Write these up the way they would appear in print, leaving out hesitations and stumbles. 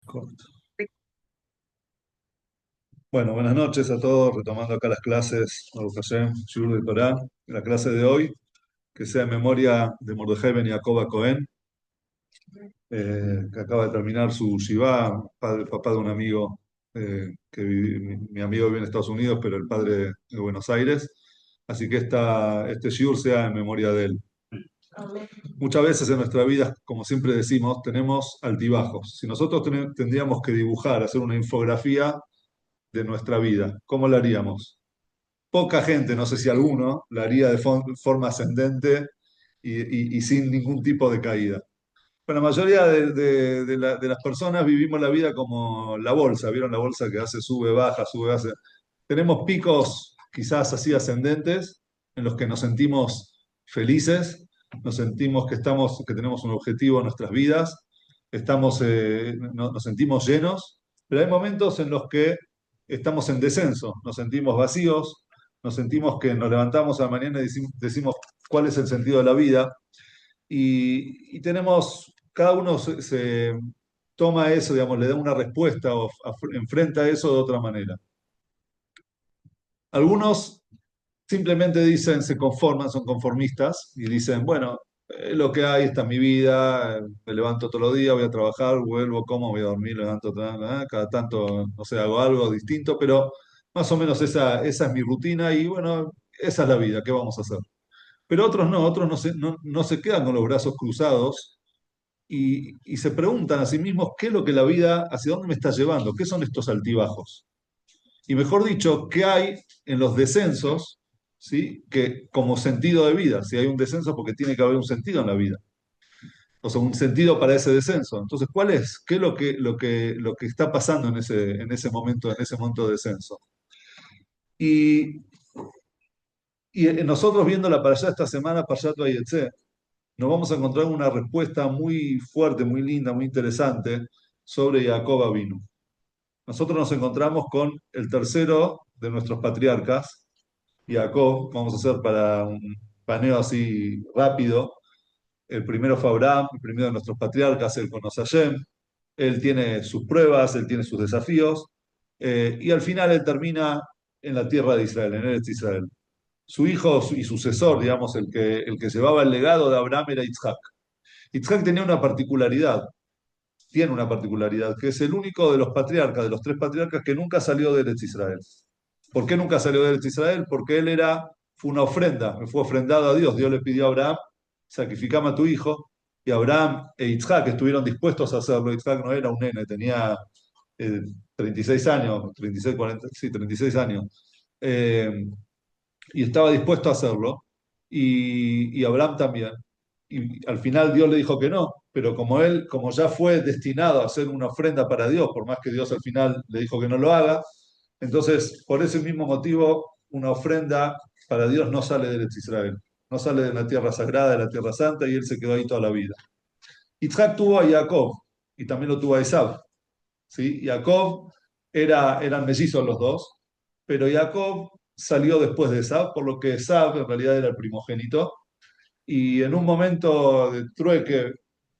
Corto. Bueno, buenas noches a todos, retomando acá las clases, Baruch Hashem, Shiur de Torah, la clase de hoy, que sea en memoria de Mordejai Ben Yaakov Cohen, que acaba de terminar su Shivá, papá de un amigo, mi amigo vive en Estados Unidos, pero el padre de Buenos Aires, así que este Shiur sea en memoria de él. Muchas veces en nuestra vida, como siempre decimos, tenemos altibajos. Si nosotros tendríamos que dibujar, hacer una infografía de nuestra vida, ¿cómo la haríamos? Poca gente, no sé si alguno, la haría de forma ascendente y sin ningún tipo de caída. Pero la mayoría de las personas vivimos la vida como la bolsa. ¿Vieron la bolsa que hace sube, baja, sube, baja? Tenemos picos quizás así ascendentes en los que nos sentimos felices, nos sentimos que tenemos un objetivo en nuestras vidas, nos sentimos llenos, pero hay momentos en los que estamos en descenso, nos sentimos vacíos, nos sentimos que nos levantamos a la mañana y decimos cuál es el sentido de la vida y cada uno se toma eso, digamos, le da una respuesta o enfrenta eso de otra manera. Algunos simplemente dicen, se conforman, son conformistas y dicen, bueno, lo que hay, esta es mi vida, me levanto todos los días, voy a trabajar, vuelvo, como, voy a dormir, levanto, cada tanto, no sé, hago algo distinto, pero más o menos esa es mi rutina y bueno, esa es la vida, ¿qué vamos a hacer? Pero otros no se quedan con los brazos cruzados y se preguntan a sí mismos qué es lo que la vida, hacia dónde me está llevando, qué son estos altibajos. Y mejor dicho, qué hay en los descensos, ¿sí? Que como sentido de vida, si hay un descenso porque tiene que haber un sentido en la vida, o sea, un sentido para ese descenso. Entonces, ¿cuál es? ¿Qué es lo que está pasando en ese momento de descenso? Y, nosotros viendo para allá esta semana, Parshat Vayetze, nos vamos a encontrar una respuesta muy fuerte, muy linda, muy interesante sobre Jacob Avinu. Nosotros nos encontramos con el tercero de nuestros patriarcas, Jacob. Vamos a hacer para un paneo así rápido. El primero fue Abraham, el primero de nuestros patriarcas, él conoce a Hashem, él tiene sus pruebas, él tiene sus desafíos, y al final él termina en la tierra de Israel, en Eretz Israel. Su hijo y sucesor, digamos, el que llevaba el legado de Abraham era Isaac. Isaac tenía una particularidad, tiene una particularidad, que es el único de los patriarcas, de los tres patriarcas, que nunca salió de Eretz Israel. ¿Por qué nunca salió de Eretz Israel? Porque fue una ofrenda, fue ofrendado a Dios. Dios le pidió a Abraham, sacrificame a tu hijo, y Abraham e Isaac estuvieron dispuestos a hacerlo. Isaac no era un nene, tenía 36 años, 36, 40, sí, 36 años, eh, y estaba dispuesto a hacerlo, y Abraham también. Y al final Dios le dijo que no, pero como ya fue destinado a hacer una ofrenda para Dios, por más que Dios al final le dijo que no lo haga, entonces por ese mismo motivo una ofrenda para Dios no sale de Eretz Israel, no sale de la tierra sagrada, de la tierra santa, y él se quedó ahí toda la vida. Isaac tuvo a Jacob y también lo tuvo a Esaú, ¿sí? Jacob eran mellizos los dos, pero Jacob salió después de Esaú, por lo que Esaú en realidad era el primogénito, y en un momento de trueque,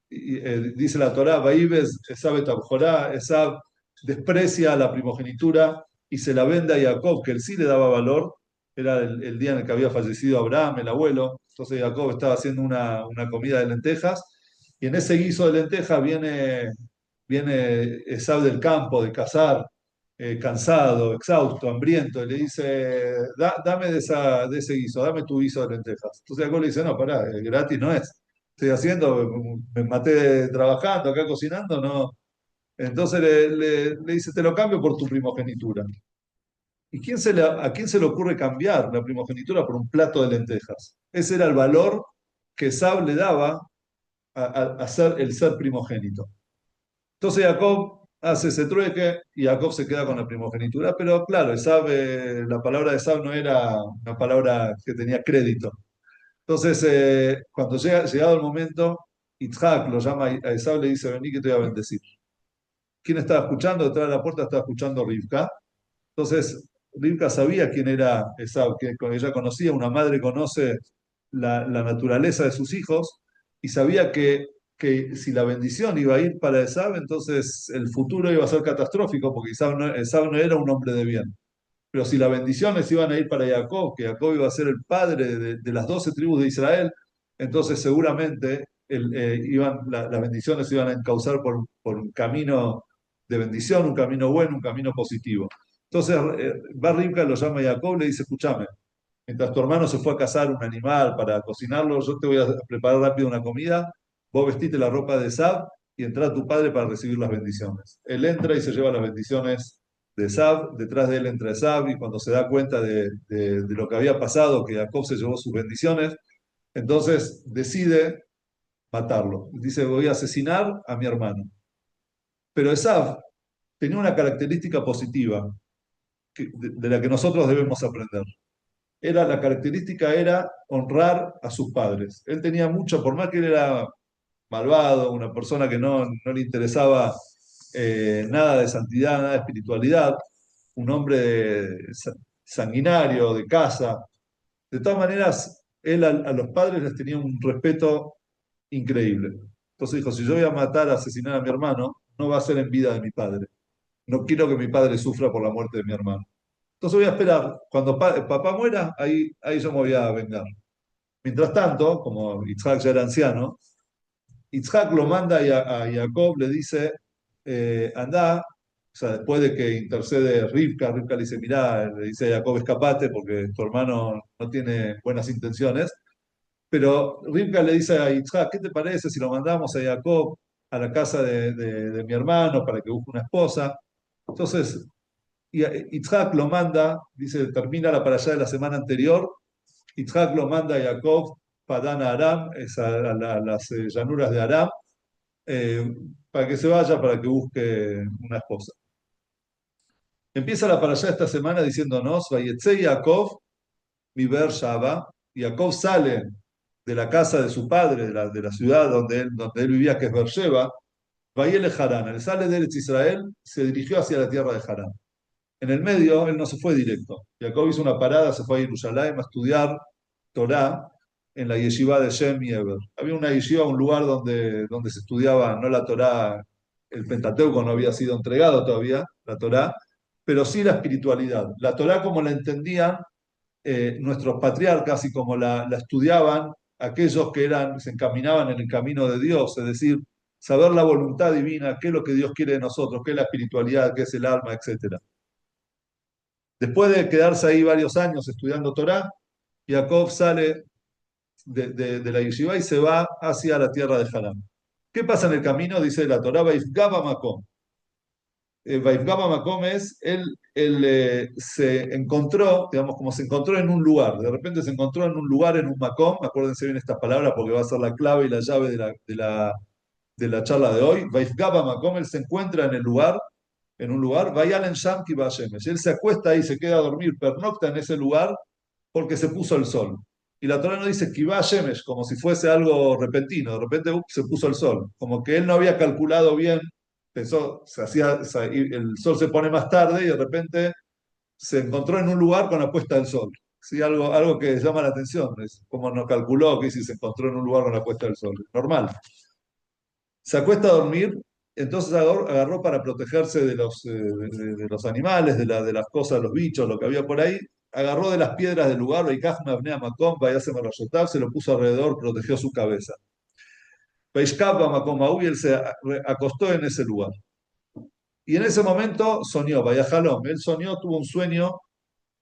dice la Torá, Baibes, Esab et Abjorá, Esab desprecia la primogenitura y se la vende a Jacob, que él sí le daba valor, era el día en el que había fallecido Abraham, el abuelo, entonces Jacob estaba haciendo una comida de lentejas, y en ese guiso de lentejas viene Esab del campo, de cazar, cansado, exhausto, hambriento, y le dice, dame de ese guiso, dame tu guiso de lentejas. Entonces Jacob le dice, no, pará, gratis no es. Estoy haciendo, me maté trabajando, acá cocinando, no. Entonces le dice, te lo cambio por tu primogenitura. ¿Y a quién se le ocurre cambiar la primogenitura por un plato de lentejas? Ese era el valor que Sab le daba a ser el ser primogénito. Entonces Jacob hace ese trueque y Jacob se queda con la primogenitura, pero claro, la palabra de Esab no era una palabra que tenía crédito. Entonces, cuando llegado el momento, Itzhak lo llama a Esab y le dice, vení que te voy a bendecir. ¿Quién estaba escuchando? Detrás de la puerta estaba escuchando Rivka. Entonces, Rivka sabía quién era Esab, que ella conocía, una madre conoce la naturaleza de sus hijos, y sabía que que si la bendición iba a ir para Esaú, entonces el futuro iba a ser catastrófico, porque Esaú no era un hombre de bien. Pero si las bendiciones iban a ir para Jacob, que Jacob iba a ser el padre de las 12 tribus de Israel, entonces seguramente las bendiciones iban a encauzar por un camino de bendición, un camino bueno, un camino positivo. Entonces va Rivka, lo llama a Jacob, le dice, escúchame, mientras tu hermano se fue a cazar un animal para cocinarlo, yo te voy a preparar rápido una comida, vos vestite la ropa de Sab y entra a tu padre para recibir las bendiciones. Él entra y se lleva las bendiciones de Sab, detrás de él entra Sab y cuando se da cuenta de lo que había pasado, que Jacob se llevó sus bendiciones, entonces decide matarlo. Dice, voy a asesinar a mi hermano. Pero Esav tenía una característica positiva de la que nosotros debemos aprender. La característica era honrar a sus padres. Él tenía mucho, por más que él era malvado, una persona que no le interesaba nada de santidad, nada de espiritualidad, un hombre sanguinario, de casa. De todas maneras, él a los padres les tenía un respeto increíble. Entonces dijo, si yo voy a matar, a asesinar a mi hermano, no va a ser en vida de mi padre. No quiero que mi padre sufra por la muerte de mi hermano. Entonces voy a esperar. Cuando papá muera, ahí yo me voy a vengar. Mientras tanto, como Isaac ya era anciano, Isaac lo manda a Jacob, le dice, anda, o sea, después de que intercede Rivka le dice, mirá, le dice a Jacob, escapate porque tu hermano no tiene buenas intenciones. Pero Rivka le dice a Isaac, ¿qué te parece si lo mandamos a Jacob a la casa de mi hermano para que busque una esposa? Entonces, Isaac lo manda, dice, termina la para allá de la semana anterior, Isaac lo manda a Jacob, Padán a Aram, a las llanuras de Aram, eh, para que se vaya, para que busque una esposa. Empieza la para allá esta semana diciéndonos, Vayetze Jacob, mi Ber Shaba, y Jacob sale de la casa de su padre, de la ciudad donde él vivía, que es Beersheba, Vayele Harán, él sale de Eretz Israel, se dirigió hacia la tierra de Harán. En el medio, él no se fue directo. Jacob hizo una parada, se fue a Jerusalén a estudiar Torá en la yeshiva de Shem y Eber. Había una yeshiva, un lugar donde se estudiaba, no la Torá, el Pentateuco no había sido entregado todavía, la Torá, pero sí la espiritualidad. La Torá como la entendían nuestros patriarcas y como la estudiaban aquellos que se encaminaban en el camino de Dios, es decir, saber la voluntad divina, qué es lo que Dios quiere de nosotros, qué es la espiritualidad, qué es el alma, etc. Después de quedarse ahí varios años estudiando Torá, Jacob sale de la yeshiva y se va hacia la tierra de Harán. ¿Qué pasa en el camino? Dice la Torá, Vaifgaba Makom. Vaifgaba Makom es, él se encontró, digamos, como se encontró en un lugar. De repente se encontró en un lugar, en un Makom. Acuérdense bien estas palabras porque va a ser la clave y la llave de la charla de hoy. Vaifgaba Makom, él se encuentra en un lugar, Vayalen Sham Kiba Shemesh. Él se acuesta ahí, se queda a dormir, pernocta en ese lugar porque se puso el sol. Y la Torah no dice Kiba Shemesh, como si fuese algo repentino, de repente se puso el sol, como que él no había calculado bien, pensó, el sol se pone más tarde y de repente se encontró en un lugar con la puesta del sol. ¿Sí? Algo que llama la atención, es como no calculó que si se encontró en un lugar con la puesta del sol. Normal. Se acuesta a dormir, entonces agarró para protegerse de los animales, de las cosas, los bichos, lo que había por ahí. Agarró de las piedras del lugar, y se lo puso alrededor, protegió su cabeza. Y él se acostó en ese lugar. Y en ese momento soñó, Vayajalom. Él soñó, tuvo un sueño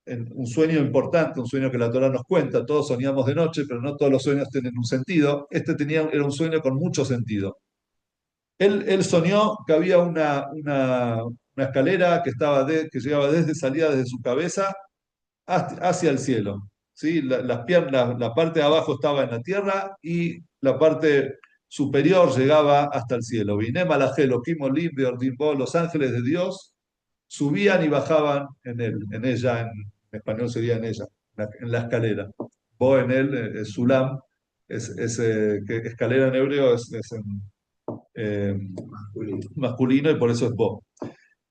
importante, un sueño que la Torah nos cuenta. Todos soñamos de noche, pero no todos los sueños tienen un sentido. Era un sueño con mucho sentido. Él soñó que había una escalera que llegaba salía desde su cabeza hacia el cielo. ¿Sí? Las piernas, la parte de abajo estaba en la tierra y la parte superior llegaba hasta el cielo. Vine Malajelo, Kimolim, Beordimbo, los ángeles de Dios subían y bajaban en ella, en español sería en ella, en la escalera. Bo en él, Sulam, que escalera en hebreo es eh, masculino y por eso es Bo.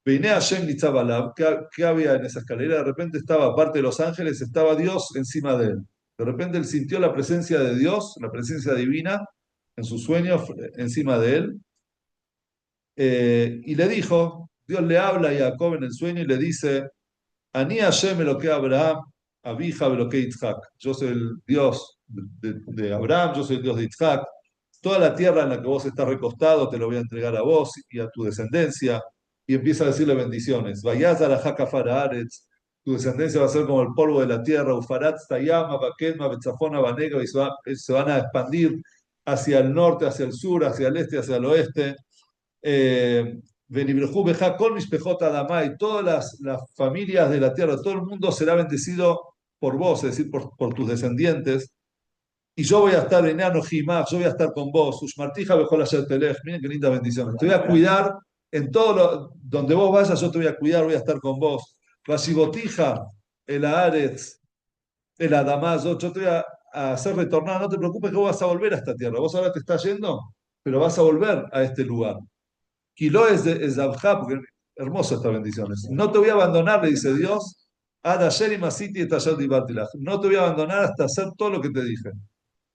Vine a Shem Nitzabalab, ¿qué había en esa escalera? De repente estaba, aparte de los ángeles, estaba Dios encima de él. De repente él sintió la presencia de Dios, la presencia divina, en su sueño encima de él, y le dijo, Dios le habla a Jacob en el sueño y le dice, Ani Hashem Eloque Abraham, Abija Eloque Yitzhak. Yo soy el Dios de Abraham, yo soy el Dios de Yitzhak. Toda la tierra en la que vos estás recostado te lo voy a entregar a vos y a tu descendencia. Y empieza a decirle bendiciones. Vayaz a la Jaka Aretz, tu descendencia va a ser como el polvo de la tierra. Ufarat Tayama, Bakelma, Betzafona, Banega, y se van a expandir hacia el norte, hacia el sur, hacia el este, hacia el oeste. Benibrejú Bejá, Kol Mishpejot Adamá, y todas las familias de la tierra, todo el mundo será bendecido por vos, es decir, por tus descendientes. Y yo voy a estar en Jimach, yo voy a estar con vos. Ushmartija Bejol Asher Telej, miren qué linda bendición. Te voy a cuidar en todo donde vos vayas, yo te voy a cuidar, voy a estar con vos. Vashibotija, el Aretz, el Adamá, yo te voy a hacer retornar, no te preocupes que vos vas a volver a esta tierra. Vos ahora te estás yendo, pero vas a volver a este lugar. Kilo es Abja, porque hermosa estas bendiciones. No te voy a abandonar, le dice Dios. Ad ayer y masiti y tallar dibartilaj. No te voy a abandonar hasta hacer todo lo que te dije.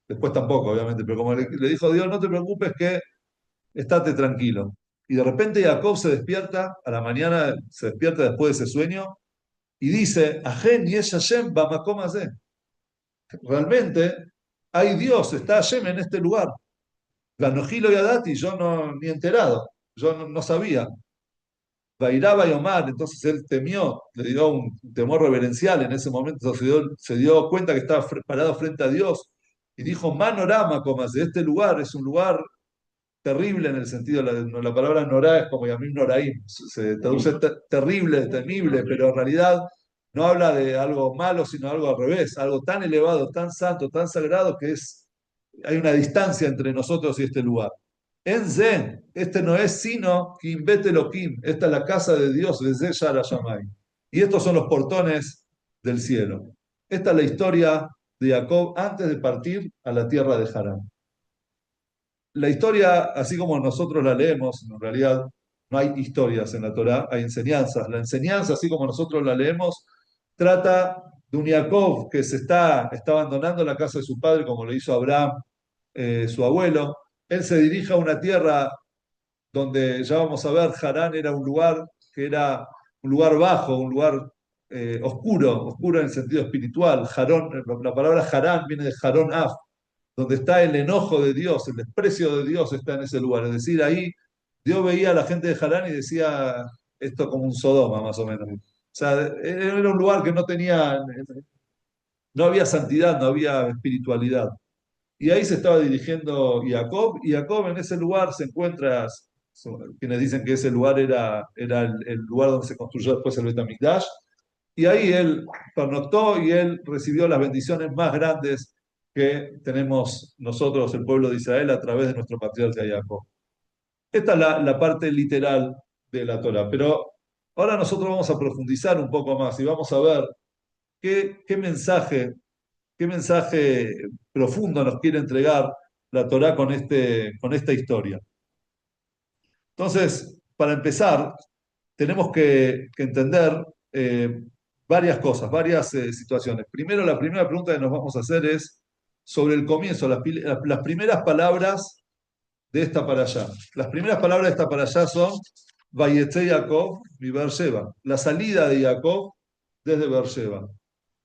Después tampoco, obviamente, pero como le dijo Dios, no te preocupes que estate tranquilo. Y de repente Jacob se despierta, a la mañana se despierta después de ese sueño, y dice, Ajen y Hashem bamakom hazeh. Realmente hay Dios, está Hashem en este lugar. Ganojilo y Adati, yo no, ni enterado, yo no sabía. Vairaba y Omar, entonces él temió, le dio un temor reverencial en ese momento, se dio cuenta que estaba parado frente a Dios y dijo, Manorama, comas, de este lugar es un lugar terrible en el sentido, la palabra Norá es como Yamim Noraim, se traduce terrible, temible, pero en realidad no habla de algo malo, sino algo al revés, algo tan elevado, tan santo, tan sagrado que hay una distancia entre nosotros y este lugar. En Zen, este no es sino Kim Bet Elohim, esta es la casa de Dios, desde Yara Shamay. Y estos son los portones del cielo. Esta es la historia de Jacob antes de partir a la tierra de Harán. La historia, así como nosotros la leemos, en realidad no hay historias en la Torá, hay enseñanzas. La enseñanza, así como nosotros la leemos, trata de un Jacob que está abandonando la casa de su padre, como le hizo Abraham, su abuelo. Él se dirige a una tierra donde ya vamos a ver, Harán era un lugar que era un lugar bajo, un lugar oscuro en el sentido espiritual. Harón, la palabra Harán viene de Harón Af, donde está el enojo de Dios, el desprecio de Dios está en ese lugar. Es decir, ahí Dios veía a la gente de Harán y decía esto como un Sodoma, más o menos. O sea, era un lugar que no había santidad, no había espiritualidad. Y ahí se estaba dirigiendo Jacob, y Jacob en ese lugar se encuentra, quienes dicen que ese lugar era el lugar donde se construyó después el Betamigdash, y ahí él pernoctó y él recibió las bendiciones más grandes que tenemos nosotros, el pueblo de Israel, a través de nuestro patriarca Jacob. Esta es la parte literal de la Torah, pero ahora nosotros vamos a profundizar un poco más y vamos a ver qué mensaje profundo nos quiere entregar la Torá con esta historia. Entonces, para empezar, tenemos que entender varias cosas, varias situaciones. Primero, la primera pregunta que nos vamos a hacer es sobre el comienzo, las primeras palabras de esta parashá. Las primeras palabras de esta parashá son Vayetze Jacob mi Beersheba, la salida de Jacob desde Beersheba.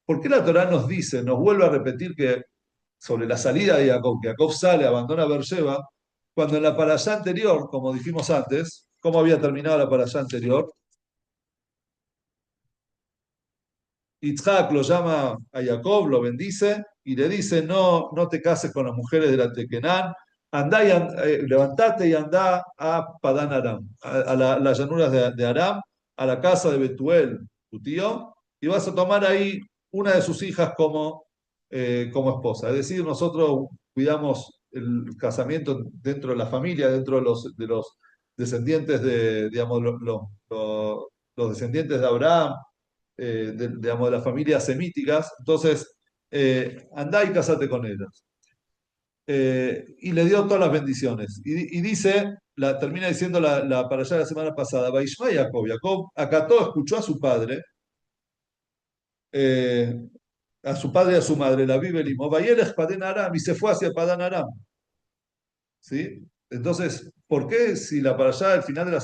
¿Por qué la Torá nos dice, nos vuelve a repetir que sobre la salida de Jacob, que Jacob sale, abandona Beersheba, cuando en la parashá anterior, como dijimos antes, ¿cómo había terminado la parashá anterior? Yitzhak lo llama a Jacob, lo bendice y le dice, no te cases con las mujeres de la Tequenán, levantate y andá a Padán Aram, a las llanuras de Aram, a la casa de Betuel, tu tío, y vas a tomar ahí una de sus hijas como esposa. Es decir, nosotros cuidamos el casamiento dentro de la familia, dentro de los descendientes digamos, los descendientes de Abraham, digamos, de las familias semíticas. Entonces, andá y casate con ellas. Y le dio todas las bendiciones. Y dice, termina diciendo para allá la semana pasada, Vaishma Jacob, Jacob acató, escuchó eh, a su padre y a su madre, la vive Limo, Vayelech Padan Aram, y se fue hacia Padan Aram. ¿sí? Entonces, ¿por qué si la parashá, al final de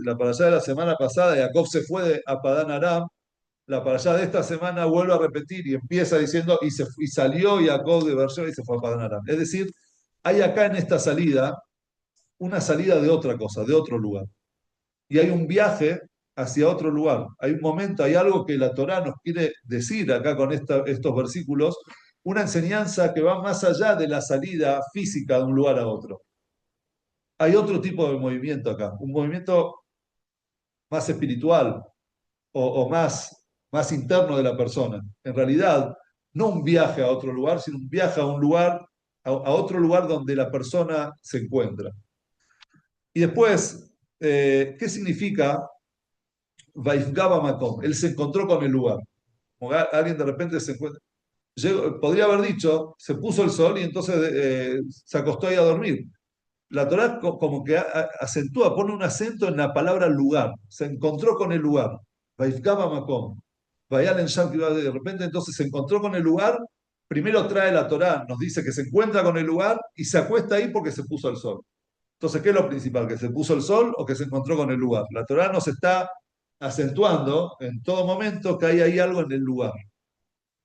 la parashá de la semana pasada, Jacob se fue a Padán Aram, la parashá de esta semana vuelve a repetir y empieza diciendo, y salió Jacob de Beersheba y se fue a Padán Aram? Es decir, hay acá en esta salida una salida de otra cosa, de otro lugar. Y hay un viaje hacia otro lugar. Hay un momento, hay algo que la Torá nos quiere decir acá con estos versículos, una enseñanza que va más allá de la salida física de un lugar a otro. Hay otro tipo de movimiento acá, un movimiento más espiritual o más interno de la persona. En realidad, no un viaje a otro lugar, sino un viaje a un lugar, a otro lugar donde la persona se encuentra. Y después, ¿qué significa Vaifgaba Makom? Él se encontró con el lugar. Como alguien de repente se encuentra. Podría haber dicho, se puso el sol y entonces se acostó ahí a dormir. La Torá como que acentúa, pone un acento en la palabra lugar. Se encontró con el lugar. Vaifgaba Makom. Vayal en Sham, de repente entonces se encontró con el lugar. Primero trae la Torá, nos dice que se encuentra con el lugar y se acuesta ahí porque se puso el sol. Entonces, ¿qué es lo principal? ¿Que se puso el sol o que se encontró con el lugar? La Torá nos está acentuando en todo momento que hay ahí algo en el lugar.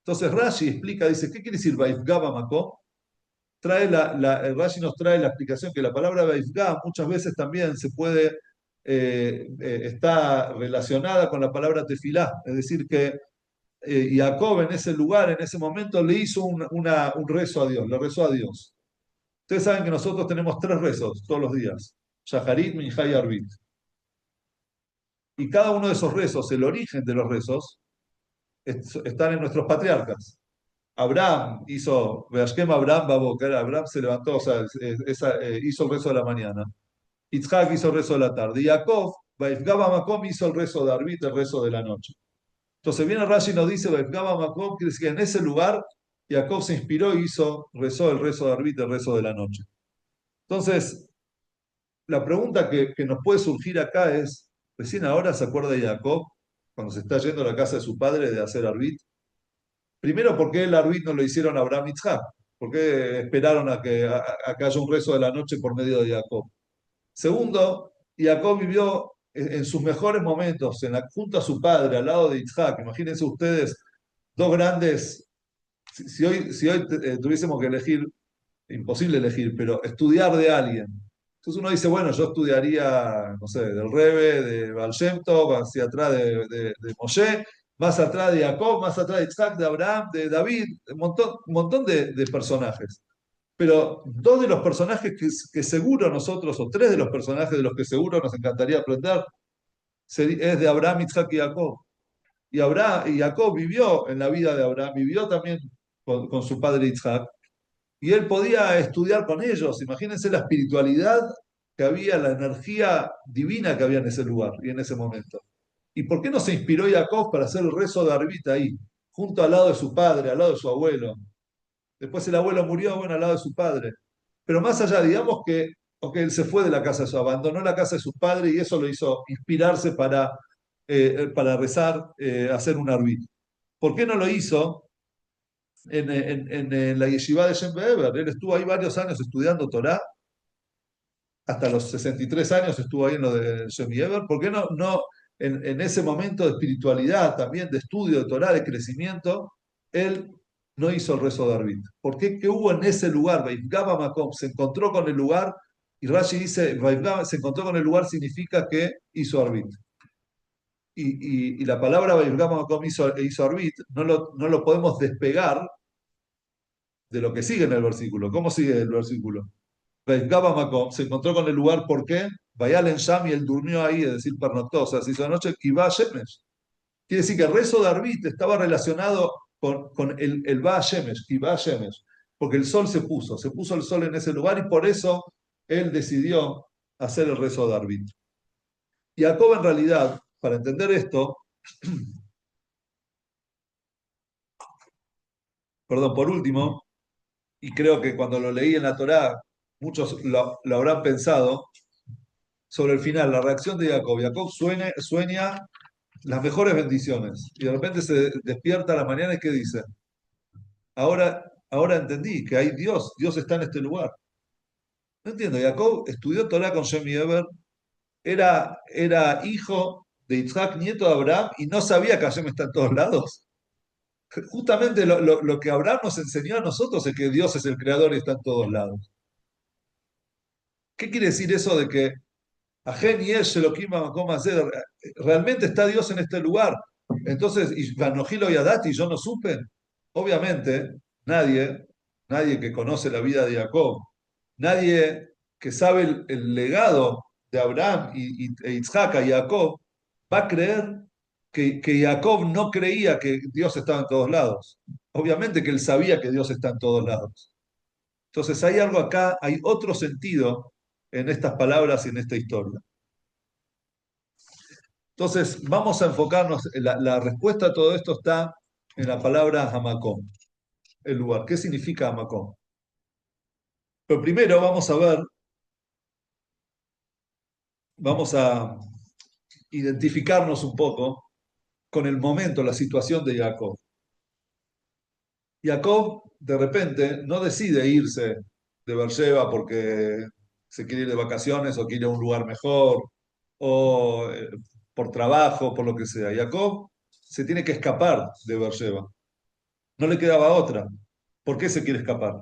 Entonces Rashi explica, dice, ¿qué quiere decir Vaifgaba Makom? Rashi nos trae la explicación que la palabra Vaifgá muchas veces también se puede, está relacionada con la palabra tefilá, es decir, que Jacob en ese lugar, en ese momento, le hizo un rezo a Dios, le rezó a Dios. Ustedes saben que nosotros tenemos tres rezos todos los días, Shaharit, Minjá y Arbit. Y cada uno de esos rezos, el origen de los rezos, están en nuestros patriarcas. Abraham hizo, Beashkem Abraham Babokar, Abraham se levantó, o sea, hizo el rezo de la mañana. Itzhak hizo el rezo de la tarde. Y Jacob, Vaifgaba Makom hizo el rezo de Arbit, el rezo de la noche. Entonces viene Rashi y nos dice, Vaifgaba Makom, quiere decir que en ese lugar Jacob se inspiró y rezó el rezo de Arbit, el rezo de la noche. Entonces, la pregunta que nos puede surgir acá es, recién ahora se acuerda de Jacob, cuando se está yendo a la casa de su padre de hacer Arbit. Primero, ¿por qué el Arbit no lo hicieron a Abraham y Isaac? ¿Por qué esperaron a que haya un rezo de la noche por medio de Jacob? Segundo, Jacob vivió en sus mejores momentos, junto a su padre, al lado de Isaac. Imagínense ustedes, dos grandes. Si hoy tuviésemos que elegir, imposible elegir, pero estudiar de alguien. Entonces uno dice, bueno, yo estudiaría, no sé, del Rebbe, de Baal Shem Tov, hacia atrás de Moshe, más atrás de Jacob, más atrás de Isaac, de Abraham, de David, un montón de personajes. Pero dos de los personajes que seguro nosotros, o tres de los personajes de los que seguro nos encantaría aprender, es de Abraham, Isaac y Jacob. Y Jacob vivió en la vida de Abraham, vivió también con su padre Isaac, y él podía estudiar con ellos. Imagínense la espiritualidad que había, la energía divina que había en ese lugar y en ese momento. ¿Y por qué no se inspiró Jacob para hacer el rezo de Arbita ahí, junto al lado de su padre, al lado de su abuelo? Después el abuelo murió, bueno, al lado de su padre. Pero más allá, digamos que él se fue de la casa de su, abandonó la casa de su padre y eso lo hizo inspirarse para rezar, hacer un arbit. ¿Por qué no lo hizo en la yeshiva de Shem Be'ever? Él estuvo ahí varios años estudiando Torah, hasta los 63 años estuvo ahí en lo de Shem Be'ever. ¿Por qué no en ese momento de espiritualidad, también de estudio de Torah, de crecimiento, él no hizo el rezo de Arbit? ¿Por qué? ¿Qué hubo en ese lugar? Vaifgaba Makom se encontró con el lugar, y Rashi dice, Vaifgaba se encontró con el lugar significa que hizo Arbit. Y la palabra Vaifgaba Makom hizo Arbit, no lo podemos despegar de lo que sigue en el versículo. ¿Cómo sigue el versículo? Vaifgaba Makom se encontró con el lugar, ¿por qué? Vayal en Sham y él durmió ahí, es decir, pernoctó, o sea, se hizo de noche, y va a Shemesh. Quiere decir que el rezo de Arbit estaba relacionado con el Ba Shemesh, y Ba Shemesh, porque el sol se puso el sol en ese lugar y por eso él decidió hacer el rezo de Arbit. Y Jacob en realidad, para entender esto, perdón, por último, y creo que cuando lo leí en la Torá, muchos lo habrán pensado, sobre el final, la reacción de Jacob. Jacob sueña las mejores bendiciones y de repente se despierta a la mañana y ¿qué dice? Ahora entendí que hay Dios está en este lugar. No entiendo, Jacob estudió Torah con Shem y Eber, era hijo de Isaac, nieto de Abraham, y no sabía que Hashem está en todos lados. Justamente lo que Abraham nos enseñó a nosotros es que Dios es el creador y está en todos lados. ¿Qué quiere decir eso de que Ajen y Esh Elohim Makom Hazer, realmente está Dios en este lugar? Entonces, y Vanojilo y Adati, yo no supe. Obviamente, nadie, nadie que conoce la vida de Jacob, nadie que sabe el legado de Abraham e Isaac y Jacob, va a creer que Jacob no creía que Dios estaba en todos lados. Obviamente que él sabía que Dios está en todos lados. Entonces hay algo acá, hay otro sentido en estas palabras y en esta historia. Entonces vamos a enfocarnos, la respuesta a todo esto está en la palabra Hamakom, el lugar. ¿Qué significa Hamakom? Pero primero vamos a identificarnos un poco con el momento, la situación de Jacob. Jacob de repente no decide irse de Beersheba porque se quiere ir de vacaciones o quiere ir a un lugar mejor o por trabajo, por lo que sea. Jacob se tiene que escapar de Beersheba. No le quedaba otra. ¿Por qué se quiere escapar?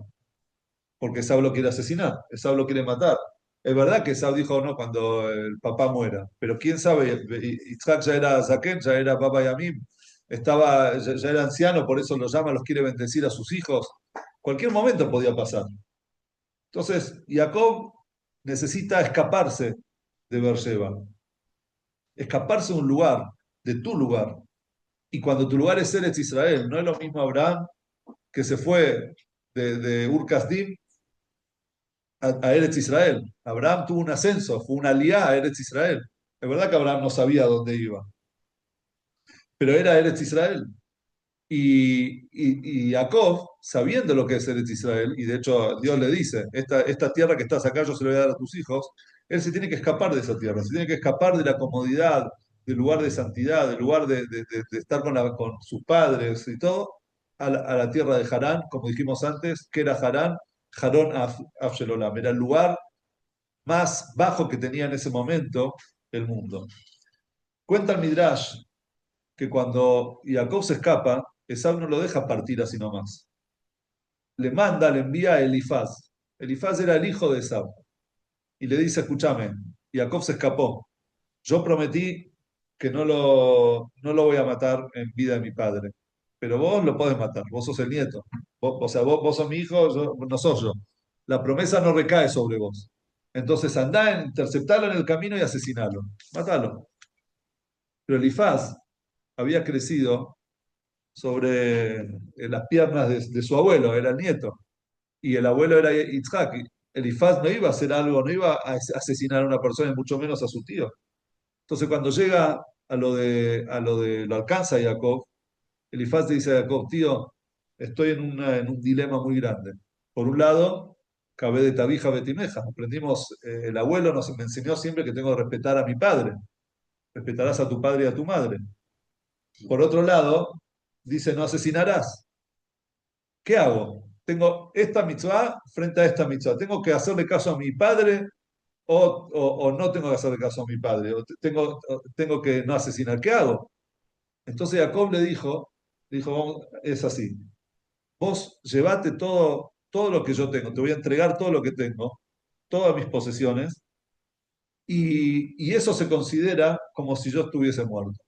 Porque Esaú lo quiere asesinar, Esaú lo quiere matar. Es verdad que Esaú dijo no cuando el papá muera, pero quién sabe, Isaac ya era Zaquén, ya era Baba Yamim, ya era anciano, por eso lo llama, los quiere bendecir a sus hijos. Cualquier momento podía pasar. Entonces, Jacob necesita escaparse de Beersheba, escaparse de un lugar, de tu lugar. Y cuando tu lugar es Eretz Israel, no es lo mismo Abraham que se fue de Ur Kasdim a Eretz Israel. Abraham tuvo un ascenso, fue una aliá a Eretz Israel. Es verdad que Abraham no sabía dónde iba, pero era Eretz Israel. Y Jacob, sabiendo lo que es Eretz Israel, y de hecho Dios le dice, esta tierra que estás acá yo se la voy a dar a tus hijos, él se tiene que escapar de esa tierra, se tiene que escapar de la comodidad, del lugar de santidad, del lugar de estar con sus padres y todo, a la tierra de Harán, como dijimos antes, que era Harán, Harón Afshelolam, era el lugar más bajo que tenía en ese momento el mundo. Cuenta el Midrash que cuando Jacob se escapa, Esaú no lo deja partir así nomás. Le envía a Elifaz. Elifaz era el hijo de Esaú. Y le dice, escúchame, Jacob se escapó. Yo prometí que no lo voy a matar en vida de mi padre. Pero vos lo podés matar, vos sos el nieto. O sea, vos sos mi hijo, no sos yo. La promesa no recae sobre vos. Entonces andá, interceptarlo en el camino y asesinalo. Matalo. Pero Elifaz había crecido sobre las piernas de su abuelo, era el nieto. Y el abuelo era Itzhak. Elifaz no iba a hacer algo, no iba a asesinar a una persona, y mucho menos a su tío. Entonces, cuando llega lo alcanza Jacob, Elifaz le dice a Jacob, tío, estoy en un dilema muy grande. Por un lado, cabé de tabija betimeja. Aprendimos, el abuelo me enseñó siempre que tengo que respetar a mi padre. Respetarás a tu padre y a tu madre. Por otro lado, dice, no asesinarás. ¿Qué hago? Tengo esta mitzvah frente a esta mitzvah. ¿Tengo que hacerle caso a mi padre o no tengo que hacerle caso a mi padre? ¿O tengo que no asesinar? ¿Qué hago? Entonces Jacob le dijo, es así. Vos llevate todo lo que yo tengo. Te voy a entregar todo lo que tengo, todas mis posesiones, y eso se considera como si yo estuviese muerto.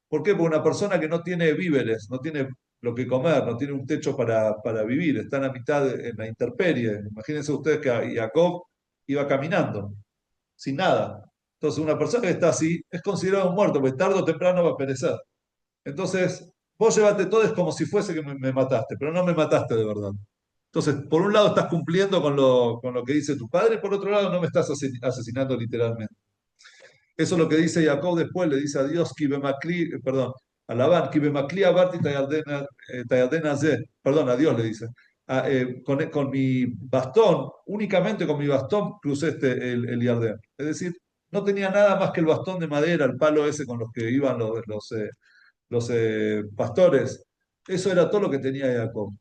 ¿Por qué? Porque una persona que no tiene víveres, no tiene lo que comer, no tiene un techo para vivir, está en la mitad, en la intemperie. Imagínense ustedes que Jacob iba caminando, sin nada. Entonces, una persona que está así es considerado un muerto, porque tarde o temprano va a perecer. Entonces, vos llévate todo, es como si fuese que me mataste, pero no me mataste de verdad. Entonces, por un lado estás cumpliendo con lo que dice tu padre, por otro lado no me estás asesinando literalmente. Eso es lo que dice Jacob después, le dice a Dios, perdón, a Labán, Kibemakli abarti tayardena ze, perdón, a Dios le dice. Con mi bastón, únicamente con mi bastón crucé el Yardén. Es decir, no tenía nada más que el bastón de madera, el palo ese con los que iban los pastores. Eso era todo lo que tenía Jacob.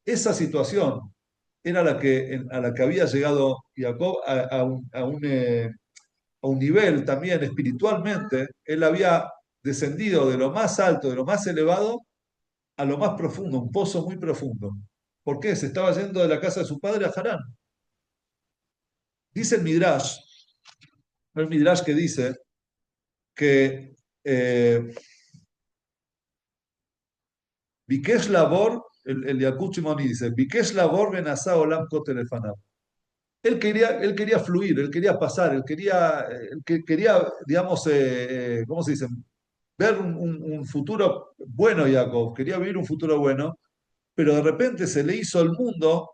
Esa situación era a la que había llegado Jacob a un nivel también espiritualmente. Él había descendido de lo más alto, de lo más elevado, a lo más profundo, un pozo muy profundo. ¿Por qué? Se estaba yendo de la casa de su padre a Harán. Dice el Midrash que dice que Bikesh Labor, el Yakut Shimoni dice, Bikesh Labor Benasá Olam Kotelefanav. Él quería fluir, él quería pasar, quería, digamos, ¿cómo se dice? Ver un futuro bueno, Jacob, quería vivir un futuro bueno, pero de repente se le hizo el mundo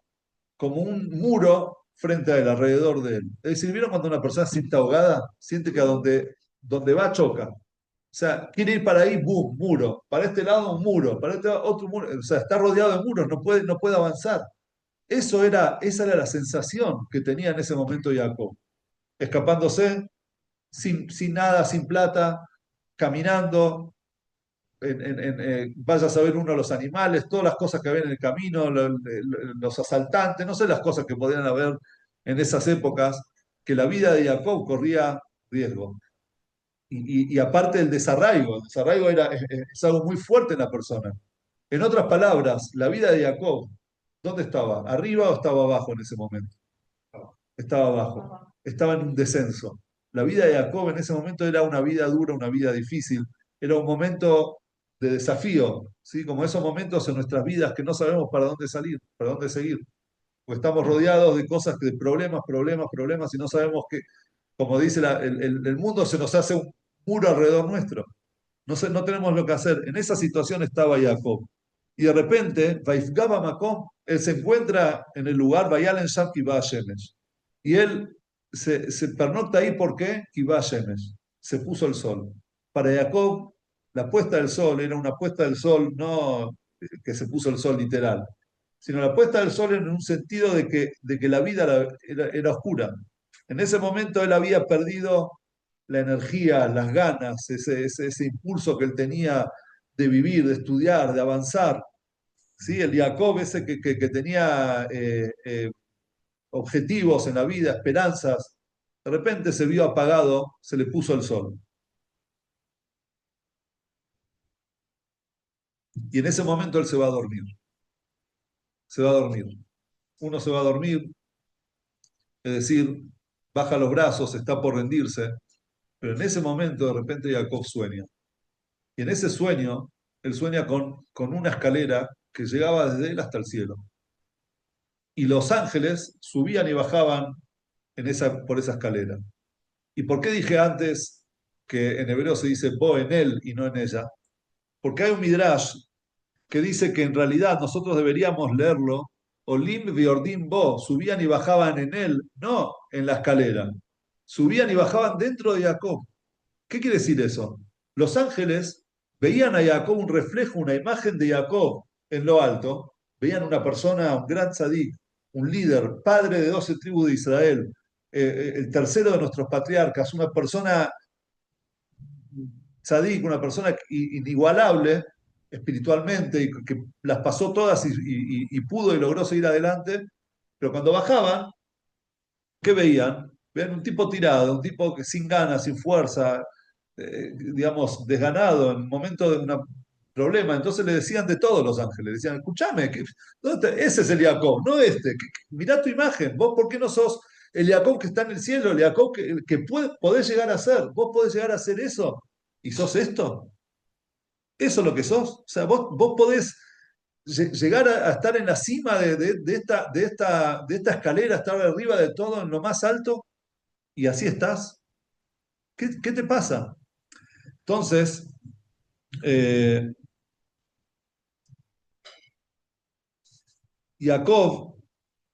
como un muro frente a él, alrededor de él. Es decir, ¿vieron cuando una persona se siente ahogada? Siente que donde va choca. O sea, quiere ir para ahí, boom, muro. Para este lado, un muro. Para este lado, otro muro. O sea, está rodeado de muros, no puede avanzar. Esa era la sensación que tenía en ese momento Jacob. Escapándose, sin nada, sin plata, caminando, vaya a saber uno los animales, todas las cosas que había en el camino, los asaltantes, no sé las cosas que podían haber en esas épocas, que la vida de Jacob corría riesgo. Y aparte el desarraigo es algo muy fuerte en la persona. En otras palabras, la vida de Jacob, ¿dónde estaba? ¿Arriba o estaba abajo en ese momento? Estaba abajo, estaba en un descenso. La vida de Jacob en ese momento era una vida dura, una vida difícil, era un momento de desafío, ¿sí? Como esos momentos en nuestras vidas que no sabemos para dónde salir, para dónde seguir, pues estamos rodeados de cosas, de problemas, problemas, problemas, y no sabemos que, como dice el mundo, se nos hace un muro alrededor nuestro. No tenemos lo que hacer. En esa situación estaba Jacob. Y de repente, Vaifgaba Makom, él se encuentra en el lugar, Vayalen Sham Kiba Shemesh. Y él se pernocta ahí, ¿por qué? Kiba Shemesh. Se puso el sol. Para Jacob, la puesta del sol era una puesta del sol, no que se puso el sol literal, sino la puesta del sol en un sentido de que la vida era oscura. En ese momento él había perdido la energía, las ganas, ese impulso que él tenía de vivir, de estudiar, de avanzar. ¿Sí? El Jacob ese que tenía objetivos en la vida, esperanzas, de repente se vio apagado, se le puso el sol. Y en ese momento él se va a dormir. Se va a dormir. Uno se va a dormir, es decir, baja los brazos, está por rendirse, pero en ese momento de repente Jacob sueña. Y en ese sueño, él sueña con una escalera que llegaba desde él hasta el cielo. Y los ángeles subían y bajaban por esa escalera. ¿Y por qué dije antes que en hebreo se dice bo en él y no en ella? Porque hay un midrash que dice que en realidad nosotros deberíamos leerlo, Olim viordim bo, subían y bajaban en él, no en la escalera. Subían y bajaban dentro de Jacob. ¿Qué quiere decir eso? Los ángeles veían a Jacob un reflejo, una imagen de Jacob en lo alto, veían una persona, un gran tzadik, un líder, padre de 12 tribus de Israel, el tercero de nuestros patriarcas, una persona tzadik, una persona inigualable espiritualmente y que las pasó todas y pudo y logró seguir adelante, pero cuando bajaban, ¿qué veían? Veían un tipo tirado, un tipo que sin ganas, sin fuerza, digamos, desganado, en un momento de un problema. Entonces le decían de todos los ángeles, decían, escúchame, ese es el Jacob, no este. Mirá tu imagen, vos por qué no sos el Jacob que está en el cielo, el Jacob que podés llegar a ser, vos podés llegar a ser eso y sos esto. Eso es lo que sos. O sea, vos podés llegar a estar en la cima de esta escalera, estar arriba de todo, en lo más alto, y así estás. ¿Qué te pasa? Entonces, eh, Jacob,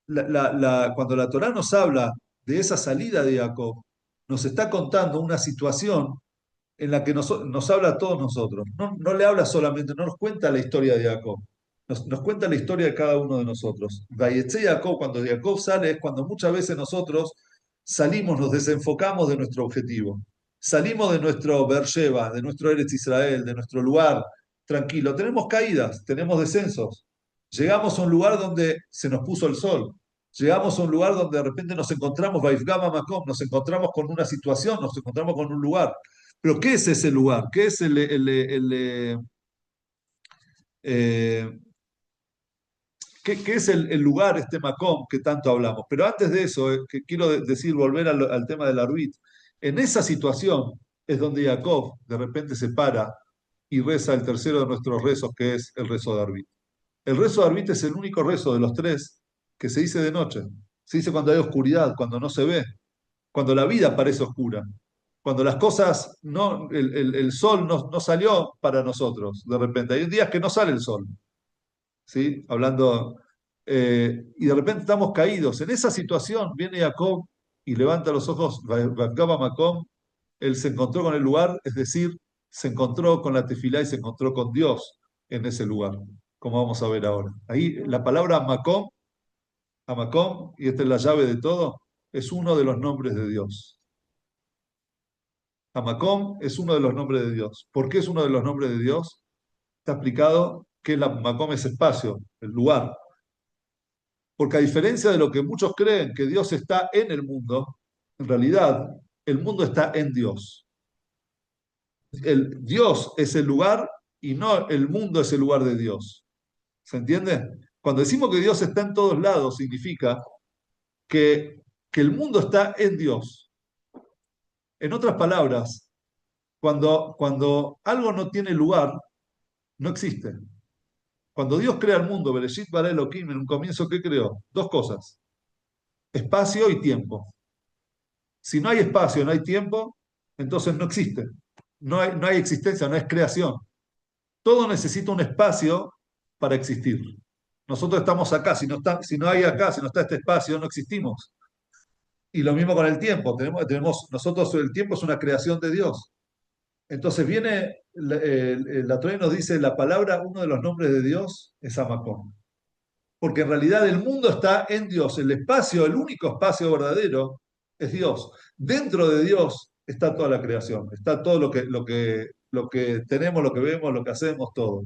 cuando la Torá nos habla de esa salida de Jacob, nos está contando una situación en la que nos habla a todos nosotros. No le habla solamente, no nos cuenta la historia de Jacob, nos cuenta la historia de cada uno de nosotros. Vayetze Jacob, cuando Jacob sale, es cuando muchas veces nosotros salimos, nos desenfocamos de nuestro objetivo. Salimos de nuestro Beersheba, de nuestro Eretz Israel, de nuestro lugar tranquilo. Tenemos caídas, tenemos descensos. Llegamos a un lugar donde se nos puso el sol. Llegamos a un lugar donde de repente nos encontramos, Vaifgama Makom, nos encontramos con una situación, nos encontramos con un lugar. Pero ¿qué es ese lugar? ¿Qué es eh, qué es el lugar, este Makom que tanto hablamos? Pero antes de eso, que quiero decir, volver al tema del Arbit. En esa situación es donde Jacob de repente se para y reza el tercero de nuestros rezos, que es el rezo de Arbit. El rezo de Arbit es el único rezo de los tres que se dice de noche. Se dice cuando hay oscuridad, cuando no se ve, cuando la vida parece oscura, cuando las cosas, no, el sol no salió para nosotros de repente. Hay días que no sale el sol, ¿sí? Hablando, y de repente estamos caídos. En esa situación viene Jacob y levanta los ojos, Vagaba Macom, él se encontró con el lugar, es decir, se encontró con la tefilá y se encontró con Dios en ese lugar, como vamos a ver ahora. Ahí la palabra Macom, Amacom, y esta es la llave de todo, es uno de los nombres de Dios. Amacom es uno de los nombres de Dios. ¿Por qué es uno de los nombres de Dios? Está explicado que la Macom es espacio, el lugar. Porque a diferencia de lo que muchos creen que Dios está en el mundo, en realidad el mundo está en Dios. Dios es el lugar y no el mundo es el lugar de Dios. ¿Se entiende? Cuando decimos que Dios está en todos lados, significa que el mundo está en Dios. En otras palabras, cuando algo no tiene lugar, no existe. Cuando Dios crea el mundo, Bereshit bara Elohim, en un comienzo, ¿qué creó? Dos cosas, espacio y tiempo. Si no hay espacio, no hay tiempo, entonces no existe. No hay existencia, no es creación. Todo necesita un espacio para existir. Nosotros estamos acá, si no hay acá, si no está este espacio, no existimos. Y lo mismo con el tiempo. Nosotros el tiempo es una creación de Dios. Entonces viene, la Torá nos dice, la palabra, uno de los nombres de Dios es Amacom. Porque en realidad el mundo está en Dios. El espacio, el único espacio verdadero es Dios. Dentro de Dios está toda la creación, está todo lo que tenemos, lo que vemos, lo que hacemos, todo.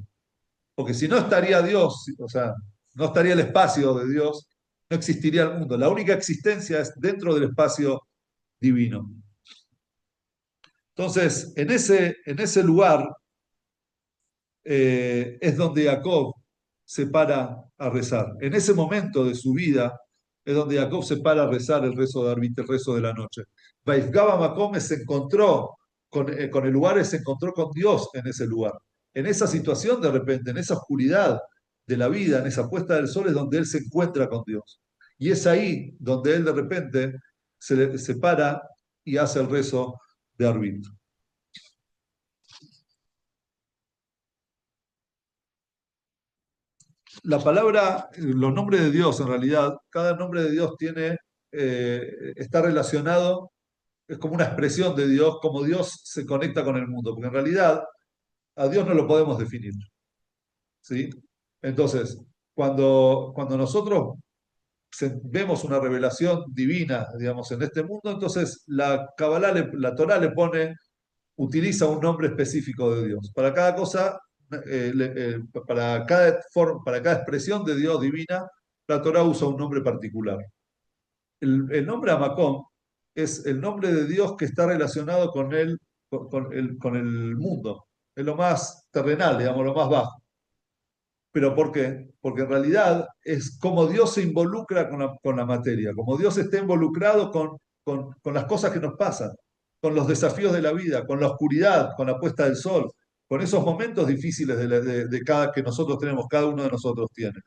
Porque si no estaría Dios, o sea, no estaría el espacio de Dios, no existiría el mundo. La única existencia es dentro del espacio divino. Entonces, en ese lugar es donde Jacob se para a rezar. En ese momento de su vida es donde Jacob se para a rezar el rezo de Arbit, el rezo de la noche. Vaifgaba Macome se encontró con el lugar, se encontró con Dios en ese lugar. En esa situación, de repente, en esa oscuridad de la vida, en esa puesta del sol, es donde él se encuentra con Dios. Y es ahí donde él de repente se para y hace el rezo de Arbit. La palabra, los nombres de Dios en realidad, cada nombre de Dios está relacionado, es como una expresión de Dios, como Dios se conecta con el mundo, porque en realidad a Dios no lo podemos definir, ¿sí? Entonces, cuando nosotros vemos una revelación divina, digamos, en este mundo, entonces la Kabbalah, la Torah utiliza un nombre específico de Dios. Para cada cosa, para cada expresión de Dios divina, la Torah usa un nombre particular. El nombre Amacón es el nombre de Dios que está relacionado con el mundo. Es lo más terrenal, digamos, lo más bajo. ¿Pero por qué? Porque en realidad es como Dios se involucra con la materia, como Dios está involucrado con las cosas que nos pasan, con los desafíos de la vida, con la oscuridad, con la puesta del sol, con esos momentos difíciles que nosotros tenemos, cada uno de nosotros tiene.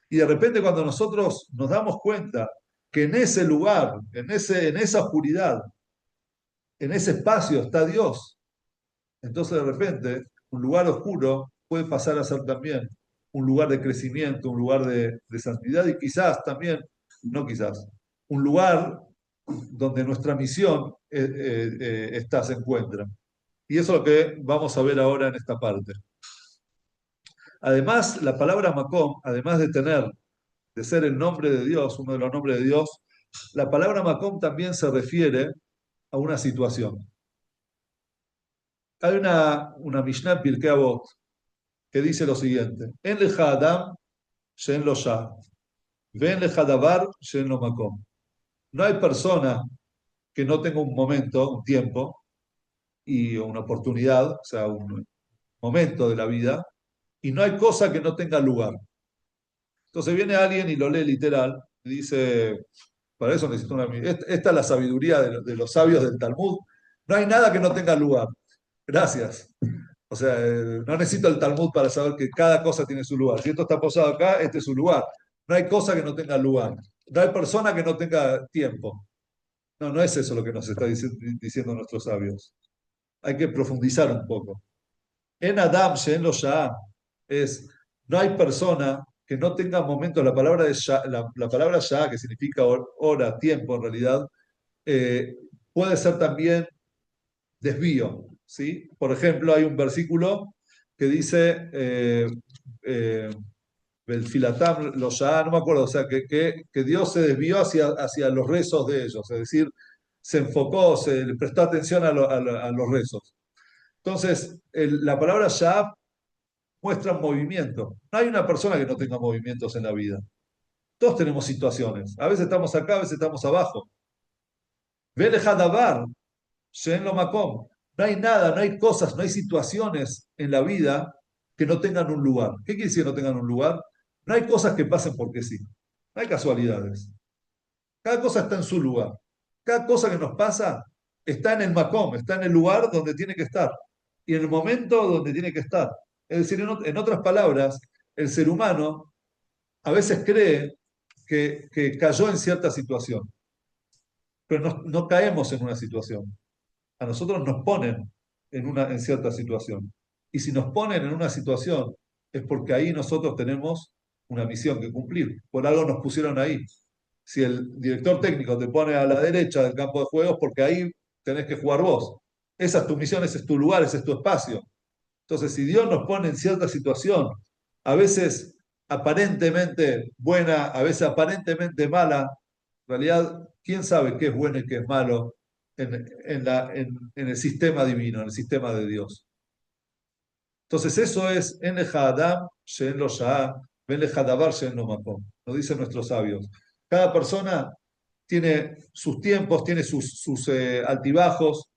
Y de repente cuando nosotros nos damos cuenta que en ese lugar, en esa oscuridad, en ese espacio está Dios, entonces de repente un lugar oscuro puede pasar a ser también un lugar de crecimiento, un lugar de santidad y quizás también, no quizás, un lugar donde nuestra misión se encuentra. Y eso es lo que vamos a ver ahora en esta parte. Además, la palabra Macom, además de ser el nombre de Dios, uno de los nombres de Dios, la palabra Macom también se refiere a una situación. Hay una Mishnah en Pirkei Avot que dice lo siguiente: En leja Adam, shen lo shah. Ven lejadavar shen lo makom. No hay persona que no tenga un momento, un tiempo y una oportunidad, o sea, un momento de la vida, y no hay cosa que no tenga lugar. Entonces viene alguien y lo lee literal y dice, para eso necesito una... Esta es la sabiduría de los sabios del Talmud. No hay nada que no tenga lugar. Gracias. O sea, no necesito el Talmud para saber que cada cosa tiene su lugar. Si esto está posado acá, este es su lugar. No hay cosa que no tenga lugar. No hay persona que no tenga tiempo. No, no es eso lo que nos está diciendo nuestros sabios. Hay que profundizar un poco. En Adam, en los Shah, es, no hay persona que no tenga momentos, la palabra Shah, que significa hora, tiempo en realidad, eh, puede ser también desvío, ¿sí? Por ejemplo, hay un versículo que dice, eh, el Filatam, los Shah, no me acuerdo, o sea, que Dios se desvió hacia los rezos de ellos, es decir, se enfocó, se le prestó atención a los rezos. Entonces, la palabra Shah muestra movimiento. No hay una persona que no tenga movimientos en la vida. Todos tenemos situaciones. A veces estamos acá, a veces estamos abajo. Vele Hadavar, Shen lo Makom. No hay nada, no hay cosas, no hay situaciones en la vida que no tengan un lugar. ¿Qué quiere decir que no tengan un lugar? No hay cosas que pasen porque sí. No hay casualidades. Cada cosa está en su lugar. Cada cosa que nos pasa está en el Makom, está en el lugar donde tiene que estar y en el momento donde tiene que estar. Es decir, en otras palabras, el ser humano a veces cree que cayó en cierta situación, pero no caemos en una situación. A nosotros nos ponen en cierta situación. Y si nos ponen en una situación, es porque ahí nosotros tenemos una misión que cumplir. Por algo nos pusieron ahí. Si el director técnico te pone a la derecha del campo de juegos, porque ahí tenés que jugar vos. Esa es tu misión, ese es tu lugar, ese es tu espacio. Entonces, si Dios nos pone en cierta situación, a veces aparentemente buena, a veces aparentemente mala, en realidad, ¿quién sabe qué es bueno y qué es malo en el sistema divino, en el sistema de Dios? Entonces, eso es en Adam, Shen lo Shah, Ben Hadavar, Shen lo Makom. Nos dicen nuestros sabios. Cada persona tiene sus tiempos, tiene sus altibajos,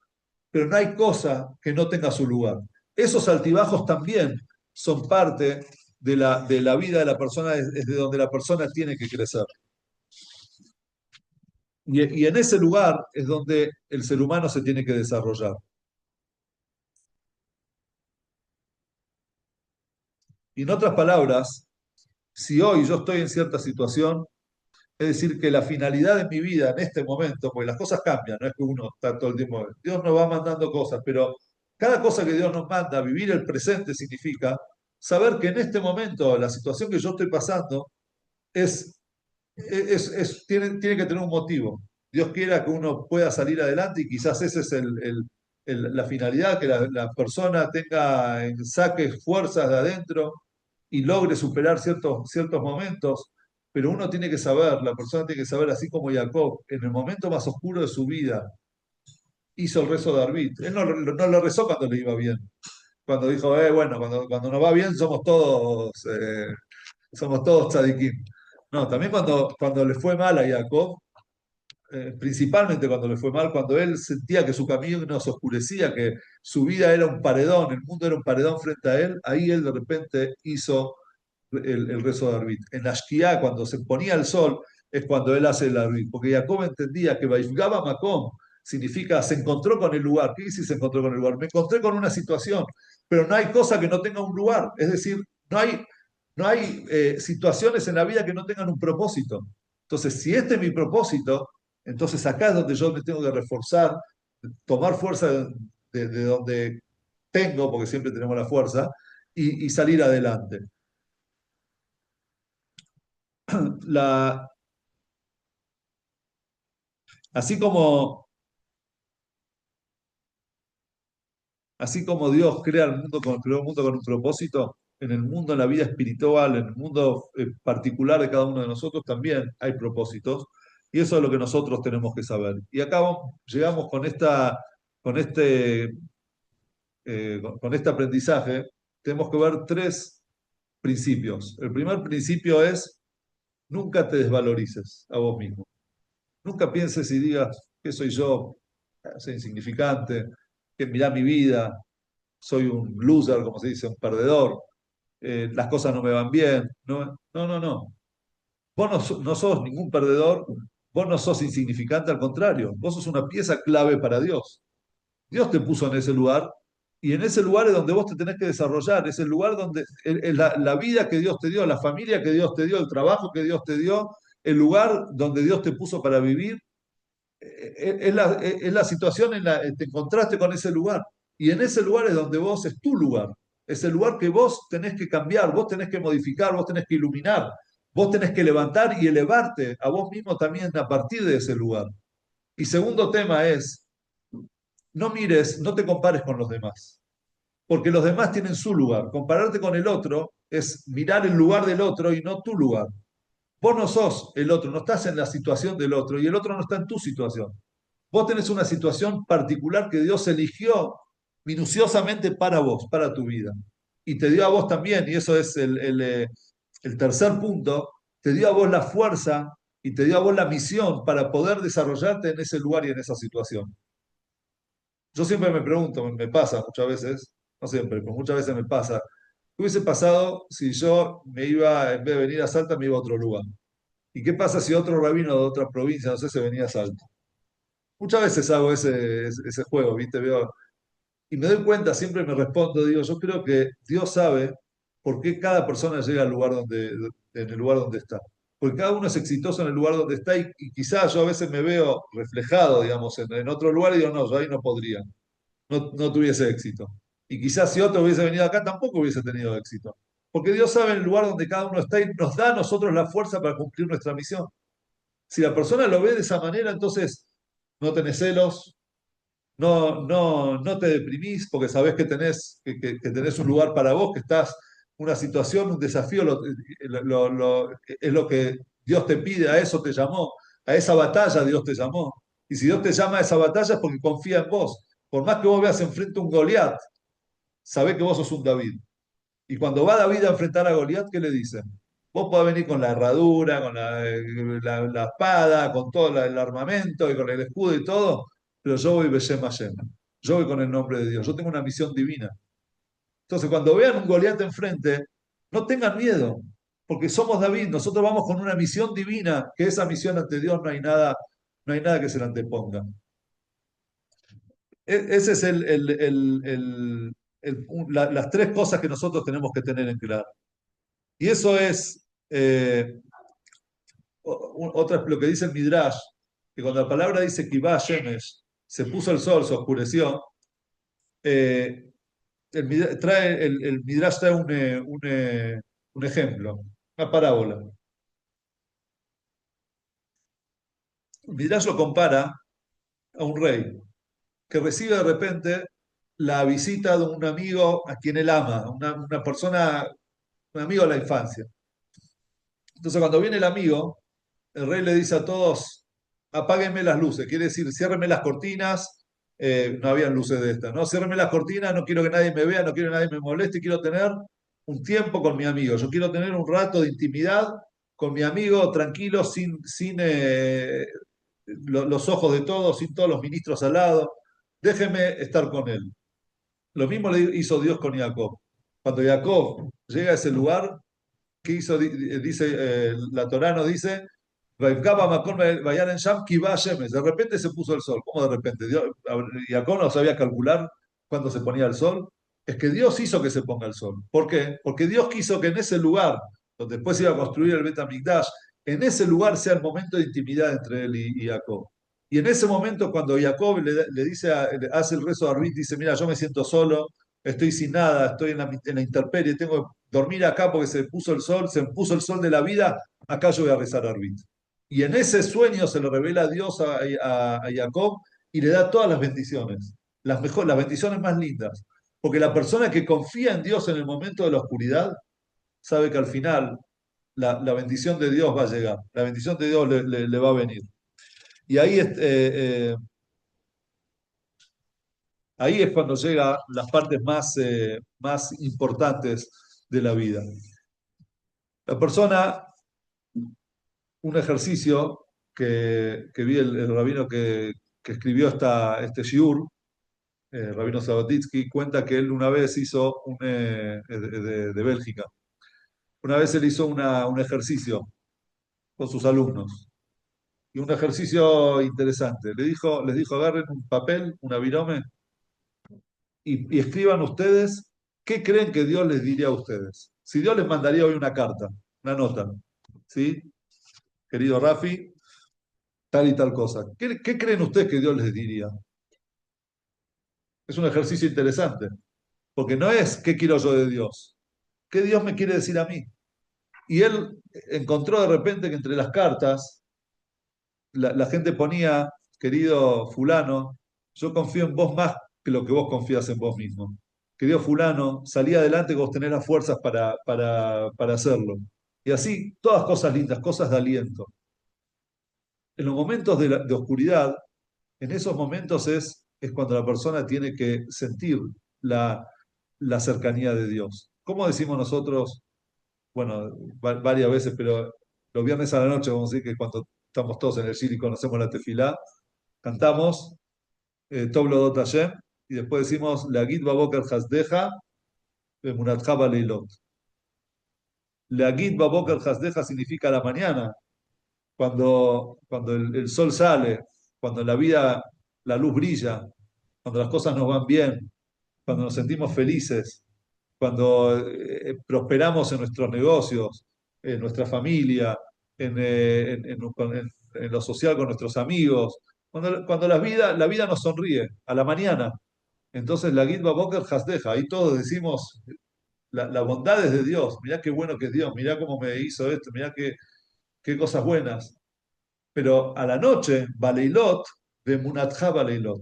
pero no hay cosa que no tenga su lugar. Esos altibajos también son parte de la vida de la persona, desde donde la persona tiene que crecer. Y en ese lugar es donde el ser humano se tiene que desarrollar. Y en otras palabras, si hoy yo estoy en cierta situación, es decir, que la finalidad de mi vida en este momento, porque las cosas cambian, no es que uno está todo el tiempo, Dios nos va mandando cosas, pero cada cosa que Dios nos manda, vivir el presente significa saber que en este momento la situación que yo estoy pasando es, tiene que tener un motivo. Dios quiera que uno pueda salir adelante y quizás esa es la finalidad, que la persona tenga, saque fuerzas de adentro y logre superar ciertos momentos. Pero uno tiene que saber, la persona tiene que saber, así como Jacob, en el momento más oscuro de su vida, hizo el rezo de Arbit. Él no lo rezó cuando le iba bien. Cuando dijo, bueno, cuando nos va bien somos todos tzadikim. No, también cuando le fue mal a Jacob, principalmente cuando le fue mal, cuando él sentía que su camino se oscurecía, que su vida era un paredón, el mundo era un paredón frente a él, ahí él de repente hizo el rezo de Arbit. En la Shkiá, cuando se ponía el sol, es cuando él hace el Arbit, porque Jacob entendía que Vaishgaba Makom significa se encontró con el lugar. ¿Qué dice se encontró con el lugar? Me encontré con una situación, pero no hay cosa que no tenga un lugar. Es decir, no hay situaciones en la vida que no tengan un propósito. Entonces, si este es mi propósito, entonces acá es donde yo me tengo que reforzar, tomar fuerza de donde tengo, porque siempre tenemos la fuerza, y salir adelante. La, así como, así como Dios creó el mundo con un propósito, en el mundo, en la vida espiritual, en el mundo particular de cada uno de nosotros también hay propósitos. Y eso es lo que nosotros tenemos que saber. Y acá llegamos con con este aprendizaje, tenemos que ver tres principios. El primer principio es nunca te desvalorices a vos mismo. Nunca pienses y digas, ¿qué soy yo? Soy insignificante, que mirá mi vida, soy un loser, como se dice, un perdedor, las cosas no me van bien. No, no, no, no. Vos no sos ningún perdedor, vos no sos insignificante, al contrario, vos sos una pieza clave para Dios. Dios te puso en ese lugar y en ese lugar es donde vos te tenés que desarrollar, es el lugar donde es la vida que Dios te dio, la familia que Dios te dio, el trabajo que Dios te dio, el lugar donde Dios te puso para vivir, es la situación en la que te encontraste con ese lugar. Y en ese lugar es donde vos es tu lugar. Es el lugar que vos tenés que cambiar, vos tenés que modificar, vos tenés que iluminar, vos tenés que levantar y elevarte a vos mismo también a partir de ese lugar. Y segundo tema es, no mires, no te compares con los demás, porque los demás tienen su lugar. Compararte con el otro es mirar el lugar del otro y no tu lugar. Vos no sos el otro, no estás en la situación del otro y el otro no está en tu situación. Vos tenés una situación particular que Dios eligió minuciosamente para vos, para tu vida. Y te dio a vos también, y eso es el tercer punto, te dio a vos la fuerza y te dio a vos la misión para poder desarrollarte en ese lugar y en esa situación. Yo siempre me pregunto, me pasa muchas veces, no siempre, pero muchas veces me pasa, ¿qué hubiese pasado si yo me iba, en vez de venir a Salta, me iba a otro lugar? ¿Y qué pasa si otro rabino de otra provincia, no sé, se venía a Salta? Muchas veces hago ese juego, ¿viste? Veo, y me doy cuenta, siempre me respondo, digo, yo creo que Dios sabe por qué cada persona llega al lugar en el lugar donde está. Porque cada uno es exitoso en el lugar donde está y quizás yo a veces me veo reflejado, digamos, en otro lugar y digo, no, yo ahí no podría, no tuviese éxito. Y quizás si otro hubiese venido acá tampoco hubiese tenido éxito. Porque Dios sabe el lugar donde cada uno está y nos da a nosotros la fuerza para cumplir nuestra misión. Si la persona lo ve de esa manera, entonces no tenés celos, no te deprimís porque sabés que que tenés un lugar para vos, que estás, una situación, un desafío, es lo que Dios te pide, a eso te llamó, a esa batalla Dios te llamó. Y si Dios te llama a esa batalla es porque confía en vos. Por más que vos veas enfrente un Goliat, sabés que vos sos un David. Y cuando va David a enfrentar a Goliat, ¿qué le dicen? Vos podés venir con la herradura, con la espada, con todo el armamento y con el escudo y todo, pero yo voy Beshem Hashem. Yo voy con el nombre de Dios. Yo tengo una misión divina. Entonces, cuando vean un Goliat enfrente, no tengan miedo, porque somos David. Nosotros vamos con una misión divina, que esa misión ante Dios no hay nada que se la anteponga. Ese es las tres cosas que nosotros tenemos que tener en claro. Y eso es otra, lo que dice el Midrash, que cuando la palabra dice que Shemesh, se puso el sol, se oscureció, eh, el Midrash trae un ejemplo, una parábola. El Midrash lo compara a un rey que recibe de repente la visita de un amigo a quien él ama, una persona, un amigo de la infancia. Entonces cuando viene el amigo, el rey le dice a todos, apáguenme las luces, quiere decir, ciérrenme las cortinas, no habían luces de estas, ¿no? Ciérrenme las cortinas, no quiero que nadie me vea, no quiero que nadie me moleste, quiero tener un tiempo con mi amigo, yo quiero tener un rato de intimidad con mi amigo, tranquilo, sin los ojos de todos, sin todos los ministros al lado, déjeme estar con él. Lo mismo le hizo Dios con Jacob. Cuando Jacob llega a ese lugar, ¿qué hizo? Dice, la Torá nos dice, de repente se puso el sol. ¿Cómo de repente? Jacob no sabía calcular cuándo se ponía el sol. Es que Dios hizo que se ponga el sol. ¿Por qué? Porque Dios quiso que en ese lugar, donde después se iba a construir el Bet HaMikdash, en ese lugar sea el momento de intimidad entre él y Jacob. Y en ese momento, cuando Jacob le dice, le hace el rezo a Arbit, dice: Mira, yo me siento solo, estoy sin nada, estoy en la intemperie, tengo que dormir acá porque se puso el sol, se puso el sol de la vida, acá yo voy a rezar a Arbit. Y en ese sueño se le revela a Dios a Jacob y le da todas las bendiciones, las bendiciones más lindas. Porque la persona que confía en Dios en el momento de la oscuridad sabe que al final la bendición de Dios va a llegar, la bendición de Dios le va a venir. Y ahí es cuando llegan las partes más importantes de la vida. La persona un ejercicio que vi el rabino que escribió este shiur, Rabino Sabatitsky, cuenta que él una vez hizo de Bélgica. Una vez él hizo un ejercicio con sus alumnos. Y un ejercicio interesante. Les dijo, agarren un papel, una virome, y escriban ustedes qué creen que Dios les diría a ustedes. Si Dios les mandaría hoy una carta, una nota, ¿sí? Querido Rafi, tal y tal cosa. ¿Qué creen ustedes que Dios les diría? Es un ejercicio interesante, porque no es qué quiero yo de Dios, qué Dios me quiere decir a mí. Y él encontró de repente que entre las cartas la gente ponía, querido fulano, yo confío en vos más que lo que vos confías en vos mismo. Querido fulano, salí adelante que vos tenés las fuerzas para hacerlo. Y así, todas cosas lindas, cosas de aliento. En los momentos de oscuridad, en esos momentos es cuando la persona tiene que sentir la, la cercanía de Dios. ¿Cómo decimos nosotros? Bueno, varias veces, pero los viernes a la noche, vamos a decir que cuando estamos todos en el Shir y conocemos la tefilá, cantamos Tov Lodot Hashem y después decimos La Gid Baboker Hasdeja Bemunatja Leilot. La Gid Baboker Hasdeja significa la mañana, cuando el sol sale, cuando en la vida la luz brilla, cuando las cosas nos van bien, cuando nos sentimos felices, cuando prosperamos en nuestros negocios, en nuestra familia, en lo social con nuestros amigos, cuando la vida nos sonríe a la mañana. Entonces la Gitba Boker Hasdeja, ahí todos decimos la bondad es de Dios, mirá qué bueno que es Dios, mirá cómo me hizo esto, mirá qué cosas buenas. Pero a la noche, Baleilot, de Munatja Baleilot.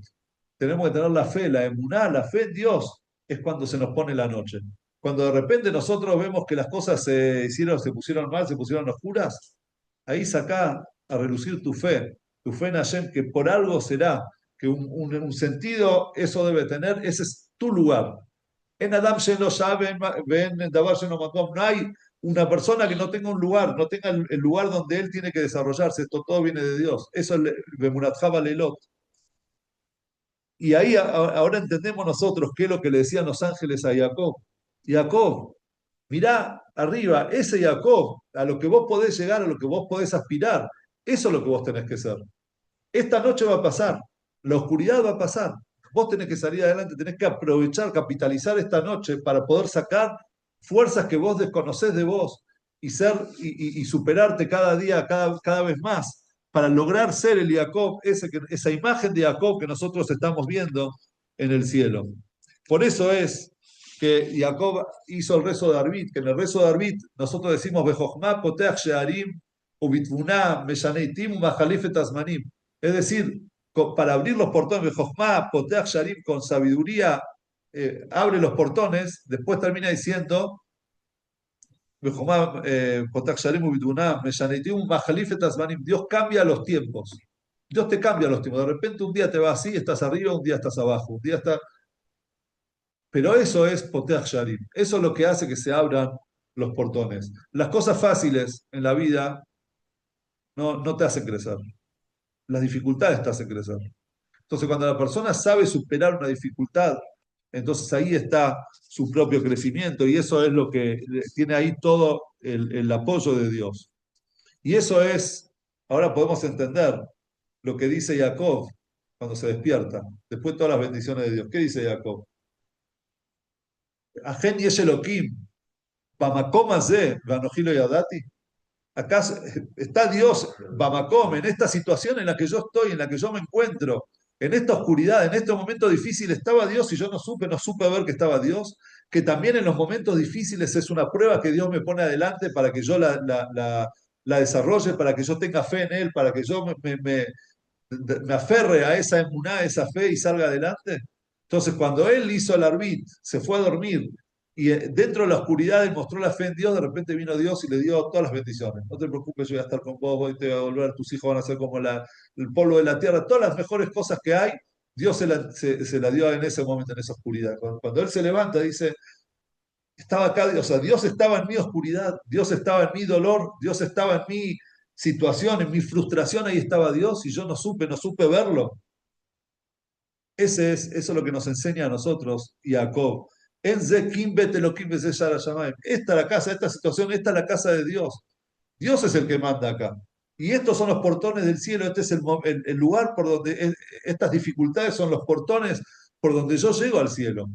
Tenemos que tener la fe, la emuná, la fe en Dios, es cuando se nos pone la noche. Cuando de repente nosotros vemos que las cosas se pusieron mal, se pusieron oscuras, ahí sacá a relucir tu fe en Hashem, que por algo será, que un sentido eso debe tener, ese es tu lugar. En Adam Shelo Shaben, ven en Dabar Shelo Makom, no hay una persona que no tenga un lugar, no tenga el lugar donde él tiene que desarrollarse, esto todo viene de Dios. Eso es Bemunat Jaba Leilot. Y ahí ahora entendemos nosotros qué es lo que le decían los ángeles a Jacob. Jacob, mirá arriba, ese Jacob, a lo que vos podés llegar, a lo que vos podés aspirar, eso es lo que vos tenés que ser. Esta noche va a pasar, la oscuridad va a pasar. Vos tenés que salir adelante, tenés que aprovechar, capitalizar esta noche para poder sacar fuerzas que vos desconocés de vos y y superarte cada día, cada vez más, para lograr ser el Jacob, esa imagen de Jacob que nosotros estamos viendo en el cielo. Por eso es que Jacob hizo el rezo de Arbit, que en el rezo de Arbit nosotros decimos Bejochma Poteach Shearim, Ubitvuná, Meshaneitim, Mahalifet Asmanim. Es decir, para abrir los portones de Jochma, Poteach Sharim, con sabiduría, abre los portones, después termina diciendo, Poteach Sharim Ubiduná, Meshaneitim, Mahalifet Asmanim. Dios cambia los tiempos. Dios te cambia los tiempos. De repente un día te va así, estás arriba, un día estás abajo, un día está. Pero eso es Poteach Sharim. Eso es lo que hace que se abran los portones. Las cosas fáciles en la vida no te hacen crecer. Las dificultades te hacen crecer. Entonces, cuando la persona sabe superar una dificultad, entonces ahí está su propio crecimiento y eso es lo que tiene ahí todo el apoyo de Dios. Y eso es, ahora podemos entender lo que dice Jacob cuando se despierta, después de todas las bendiciones de Dios. ¿Qué dice Jacob? Ajen yesh Elohim, bamakom hazeh, vanoji lo yadati. Acá está Dios, Bamacom, en esta situación en la que yo estoy, en la que yo me encuentro, en esta oscuridad, en este momento difícil, estaba Dios y yo no supe ver que estaba Dios, que también en los momentos difíciles es una prueba que Dios me pone adelante para que yo la desarrolle, para que yo tenga fe en Él, para que yo me aferre a esa emuná, a esa fe y salga adelante. Entonces, cuando él hizo el arbit, se fue a dormir y dentro de la oscuridad él mostró la fe en Dios, de repente vino Dios y le dio todas las bendiciones. No te preocupes, yo voy a estar con vos, voy a volver, tus hijos van a ser como el polvo de la tierra, todas las mejores cosas que hay, Dios se la dio en ese momento, en esa oscuridad. Cuando él se levanta, dice, estaba acá, o sea, Dios estaba en mi oscuridad, Dios estaba en mi dolor, Dios estaba en mí situación, en mi frustración, ahí estaba Dios y yo no supe verlo. Eso es lo que nos enseña a nosotros Jacob. Esta es la casa, esta situación, esta es la casa de Dios. Dios es el que manda acá. Y estos son los portones del cielo, este es el lugar por donde estas dificultades son los portones por donde yo llego al cielo.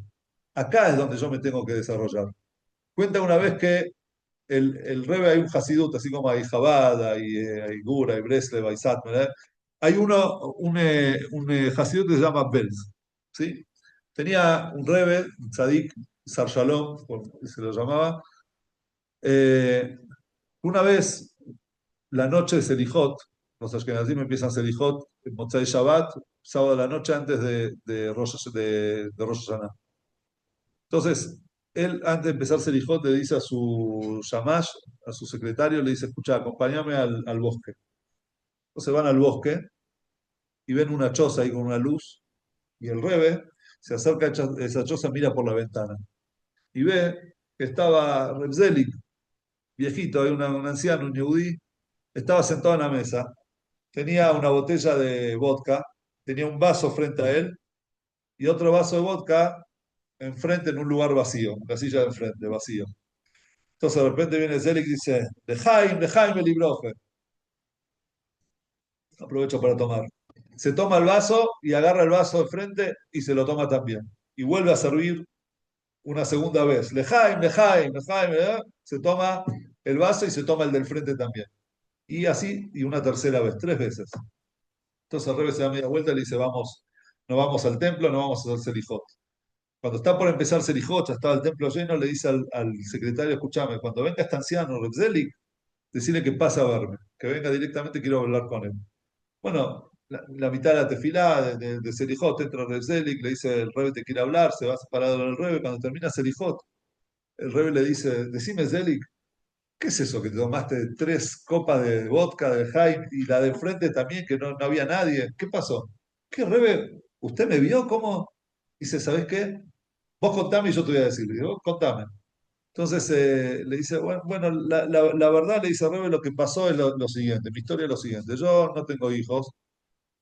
Acá es donde yo me tengo que desarrollar. Cuenta una vez que el Rebbe hay un Hasidut, así como hay Jabada, hay Gura, hay Breslev, hay Satmar, ¿eh? Hay un Hasidut que se llama Belz, ¿sí? Tenía un Rebbe, un Tzadik, Sar Shalom, como se lo llamaba. eh, una vez, la noche de Selijot, los Ashkenazim empiezan Selijot en Motzai Shabbat, sábado de la noche antes de Rosh Hashanah. Entonces, él, antes de empezar Selijot, le dice a su Shamash, a su secretario, le dice, escucha, acompáñame al bosque. Entonces van al bosque y ven una choza ahí con una luz, y el Rebe se acerca a esa choza, mira por la ventana, y ve que estaba Reb Zelik, viejito, un anciano, un yehudí, estaba sentado en la mesa, tenía una botella de vodka, tenía un vaso frente a él, y otro vaso de vodka enfrente en un lugar vacío, una silla de enfrente, vacío. Entonces de repente viene Zelik y dice, Lejaim el libroje. Aprovecho para tomar. Se toma el vaso y agarra el vaso de frente y se lo toma también. Y vuelve a servir una segunda vez. Lejaim, se toma el vaso y se toma el del frente también. Y así, y una tercera vez, 3 veces. Entonces el rey se da media vuelta y le dice, vamos, no vamos al templo, no vamos a hacer Selijot. Cuando está por empezar Selijot, ya estaba el templo lleno, le dice al secretario, escúchame, cuando venga este anciano, Reb Zelik, decirle que pase a verme, que venga directamente, quiero hablar con él. Bueno, la mitad de la tefilá de Selijot entra Reb Zelik, le dice, el Rebe te quiere hablar, se va separado del Rebe, cuando termina Selijot, el Rebe le dice, decime Zelik, ¿qué es eso que te tomaste 3 copas de vodka de Jaime y la de frente también, que no había nadie? ¿Qué pasó? ¿Qué, Rebe? ¿Usted me vio? ¿Cómo? Dice, ¿sabes qué? Vos contame y yo te voy a decir. Le digo, contame. Entonces le dice, bueno, la verdad, le dice Rebe, lo que pasó es lo siguiente, mi historia es lo siguiente. Yo no tengo hijos,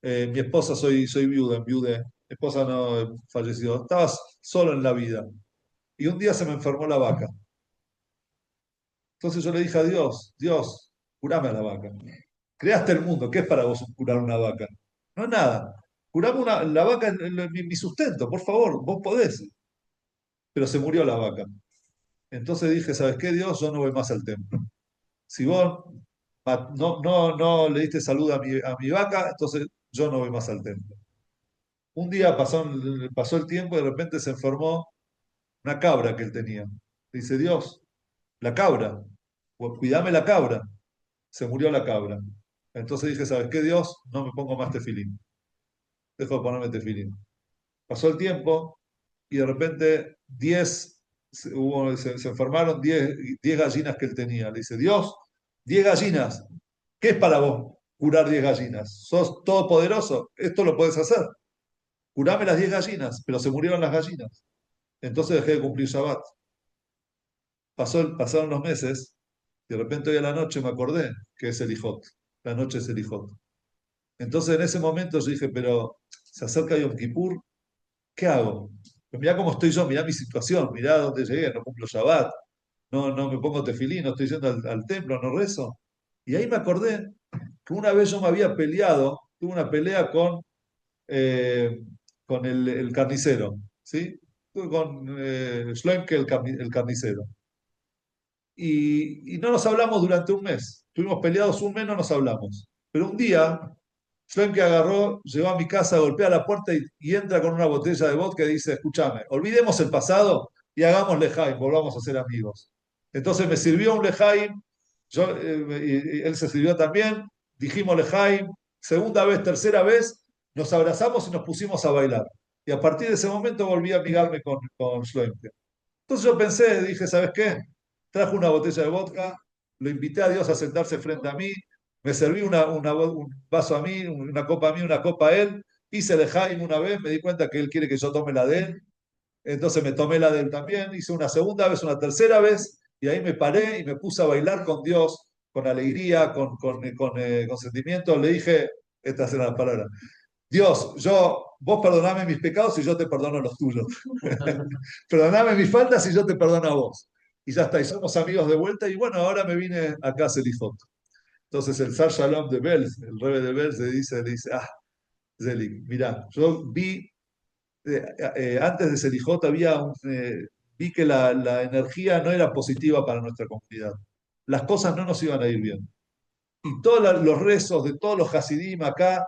mi esposa soy viuda, enviudé, mi esposa no falleció, estaba solo en la vida. Y un día se me enfermó la vaca. Entonces yo le dije a Dios, Dios, curame a la vaca. Creaste el mundo, ¿qué es para vos curar una vaca? No es nada. Curame la vaca, mi sustento, por favor, vos podés. Pero se murió la vaca. Entonces dije, ¿sabes qué, Dios? Yo no voy más al templo. Si vos no le diste salud a mi vaca, entonces yo no voy más al templo. Un día pasó el tiempo y de repente se enfermó una cabra que él tenía. Dice, Dios, la cabra, cuidame la cabra. Se murió la cabra. Entonces dije, ¿sabes qué, Dios? No me pongo más tefilín. Dejo de ponerme tefilín. Pasó el tiempo y de repente 10, se enfermaron 10 gallinas que él tenía. Le dice, Dios, 10 gallinas. ¿Qué es para vos curar 10 gallinas? ¿Sos todopoderoso? Esto lo puedes hacer. Curame las 10 gallinas, pero se murieron las gallinas. Entonces dejé de cumplir Shabbat. Pasaron los meses y de repente hoy a la noche me acordé que es el Ijot. La noche es el Ijot. Entonces en ese momento yo dije, pero se acerca Yom Kippur, ¿qué hago? Pues mirá cómo estoy yo, mirá mi situación, mirá dónde llegué, no cumplo Shabbat, no me pongo tefilín, no estoy yendo al templo, no rezo. Y ahí me acordé que una vez yo me había peleado, tuve una pelea eh, con el carnicero, ¿sí? Tuve con Shloimke el carnicero. Y no nos hablamos durante un mes. Estuvimos peleados un mes, no nos hablamos. Pero un día, Schwenke agarró, llegó a mi casa, golpea la puerta y entra con una botella de vodka y dice, escúchame, olvidemos el pasado y hagamos lejaim, volvamos a ser amigos. Entonces me sirvió un lejaim, y él se sirvió también, dijimos lejaim, segunda vez, tercera vez, nos abrazamos y nos pusimos a bailar. Y a partir de ese momento volví a amigarme con Schwenke. Entonces yo pensé, dije, ¿sabes qué? Trajo una botella de vodka, lo invité a Dios a sentarse frente a mí, me serví un vaso a mí, una copa a mí, una copa a él, hice de Jaime una vez, me di cuenta que él quiere que yo tome la de él, entonces me tomé la de él también, hice una segunda vez, una tercera vez, y ahí me paré y me puse a bailar con Dios, con alegría, con sentimiento, le dije, estas eran las palabras, Dios, vos perdoname mis pecados y yo te perdono los tuyos. Perdoname mis faltas y yo te perdono a vos. Y ya está, y somos amigos de vuelta. Y bueno, ahora me vine acá a Selijot. Entonces el Sar Shalom de Belz, el rebe de Belz, le dice, Zelig, mirá, yo vi, antes de Selijot vi que la energía no era positiva para nuestra comunidad. Las cosas no nos iban a ir bien. Y todos los rezos de todos los Hasidim acá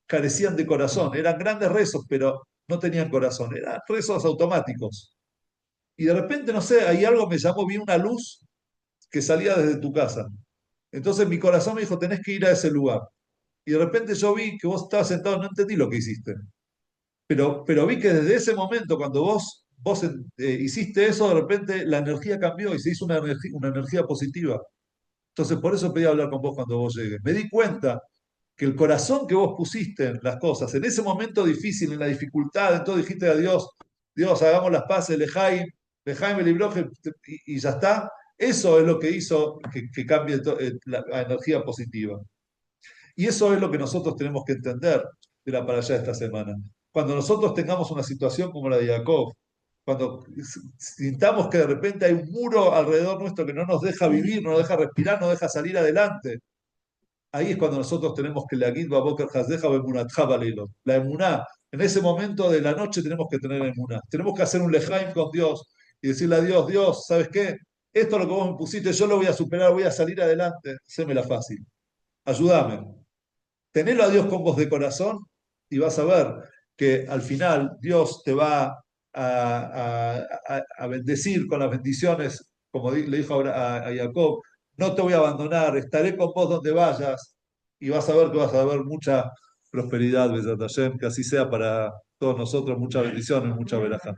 carecían de corazón. Eran grandes rezos, pero no tenían corazón. Eran rezos automáticos. Y de repente, no sé, ahí algo me llamó, vi una luz que salía desde tu casa. Entonces mi corazón me dijo, tenés que ir a ese lugar. Y de repente yo vi que vos estabas sentado, no entendí lo que hiciste. Pero vi que desde ese momento, cuando vos hiciste eso, de repente la energía cambió y se hizo una energía positiva. Entonces por eso pedí hablar con vos cuando vos llegues. Me di cuenta que el corazón que vos pusiste en las cosas, en ese momento difícil, en la dificultad, entonces dijiste a Dios, Dios, hagamos las paces, Lejaim el libro y ya está. Eso es lo que hizo que cambie la energía positiva. Y eso es lo que nosotros tenemos que entender de la parashá de esta semana. Cuando nosotros tengamos una situación como la de Jacob, cuando sintamos que de repente hay un muro alrededor nuestro que no nos deja vivir, no nos deja respirar, no nos deja salir adelante, ahí es cuando nosotros tenemos que la Gitba Boker Hasdeja Bemunatja Balelo. La emuná, en ese momento de la noche tenemos que tener emuná. Tenemos que hacer un lejaim con Dios y decirle a Dios, Dios, ¿sabes qué? Esto es lo que vos me pusiste, yo lo voy a superar, voy a salir adelante, hacémela fácil. Ayúdame. Tenelo a Dios con vos de corazón y vas a ver que al final Dios te va a bendecir con las bendiciones, como le dijo a Jacob, no te voy a abandonar, estaré con vos donde vayas y vas a ver que vas a ver mucha prosperidad, Besat Hashem, que así sea para todos nosotros, muchas bendiciones, mucha veraja.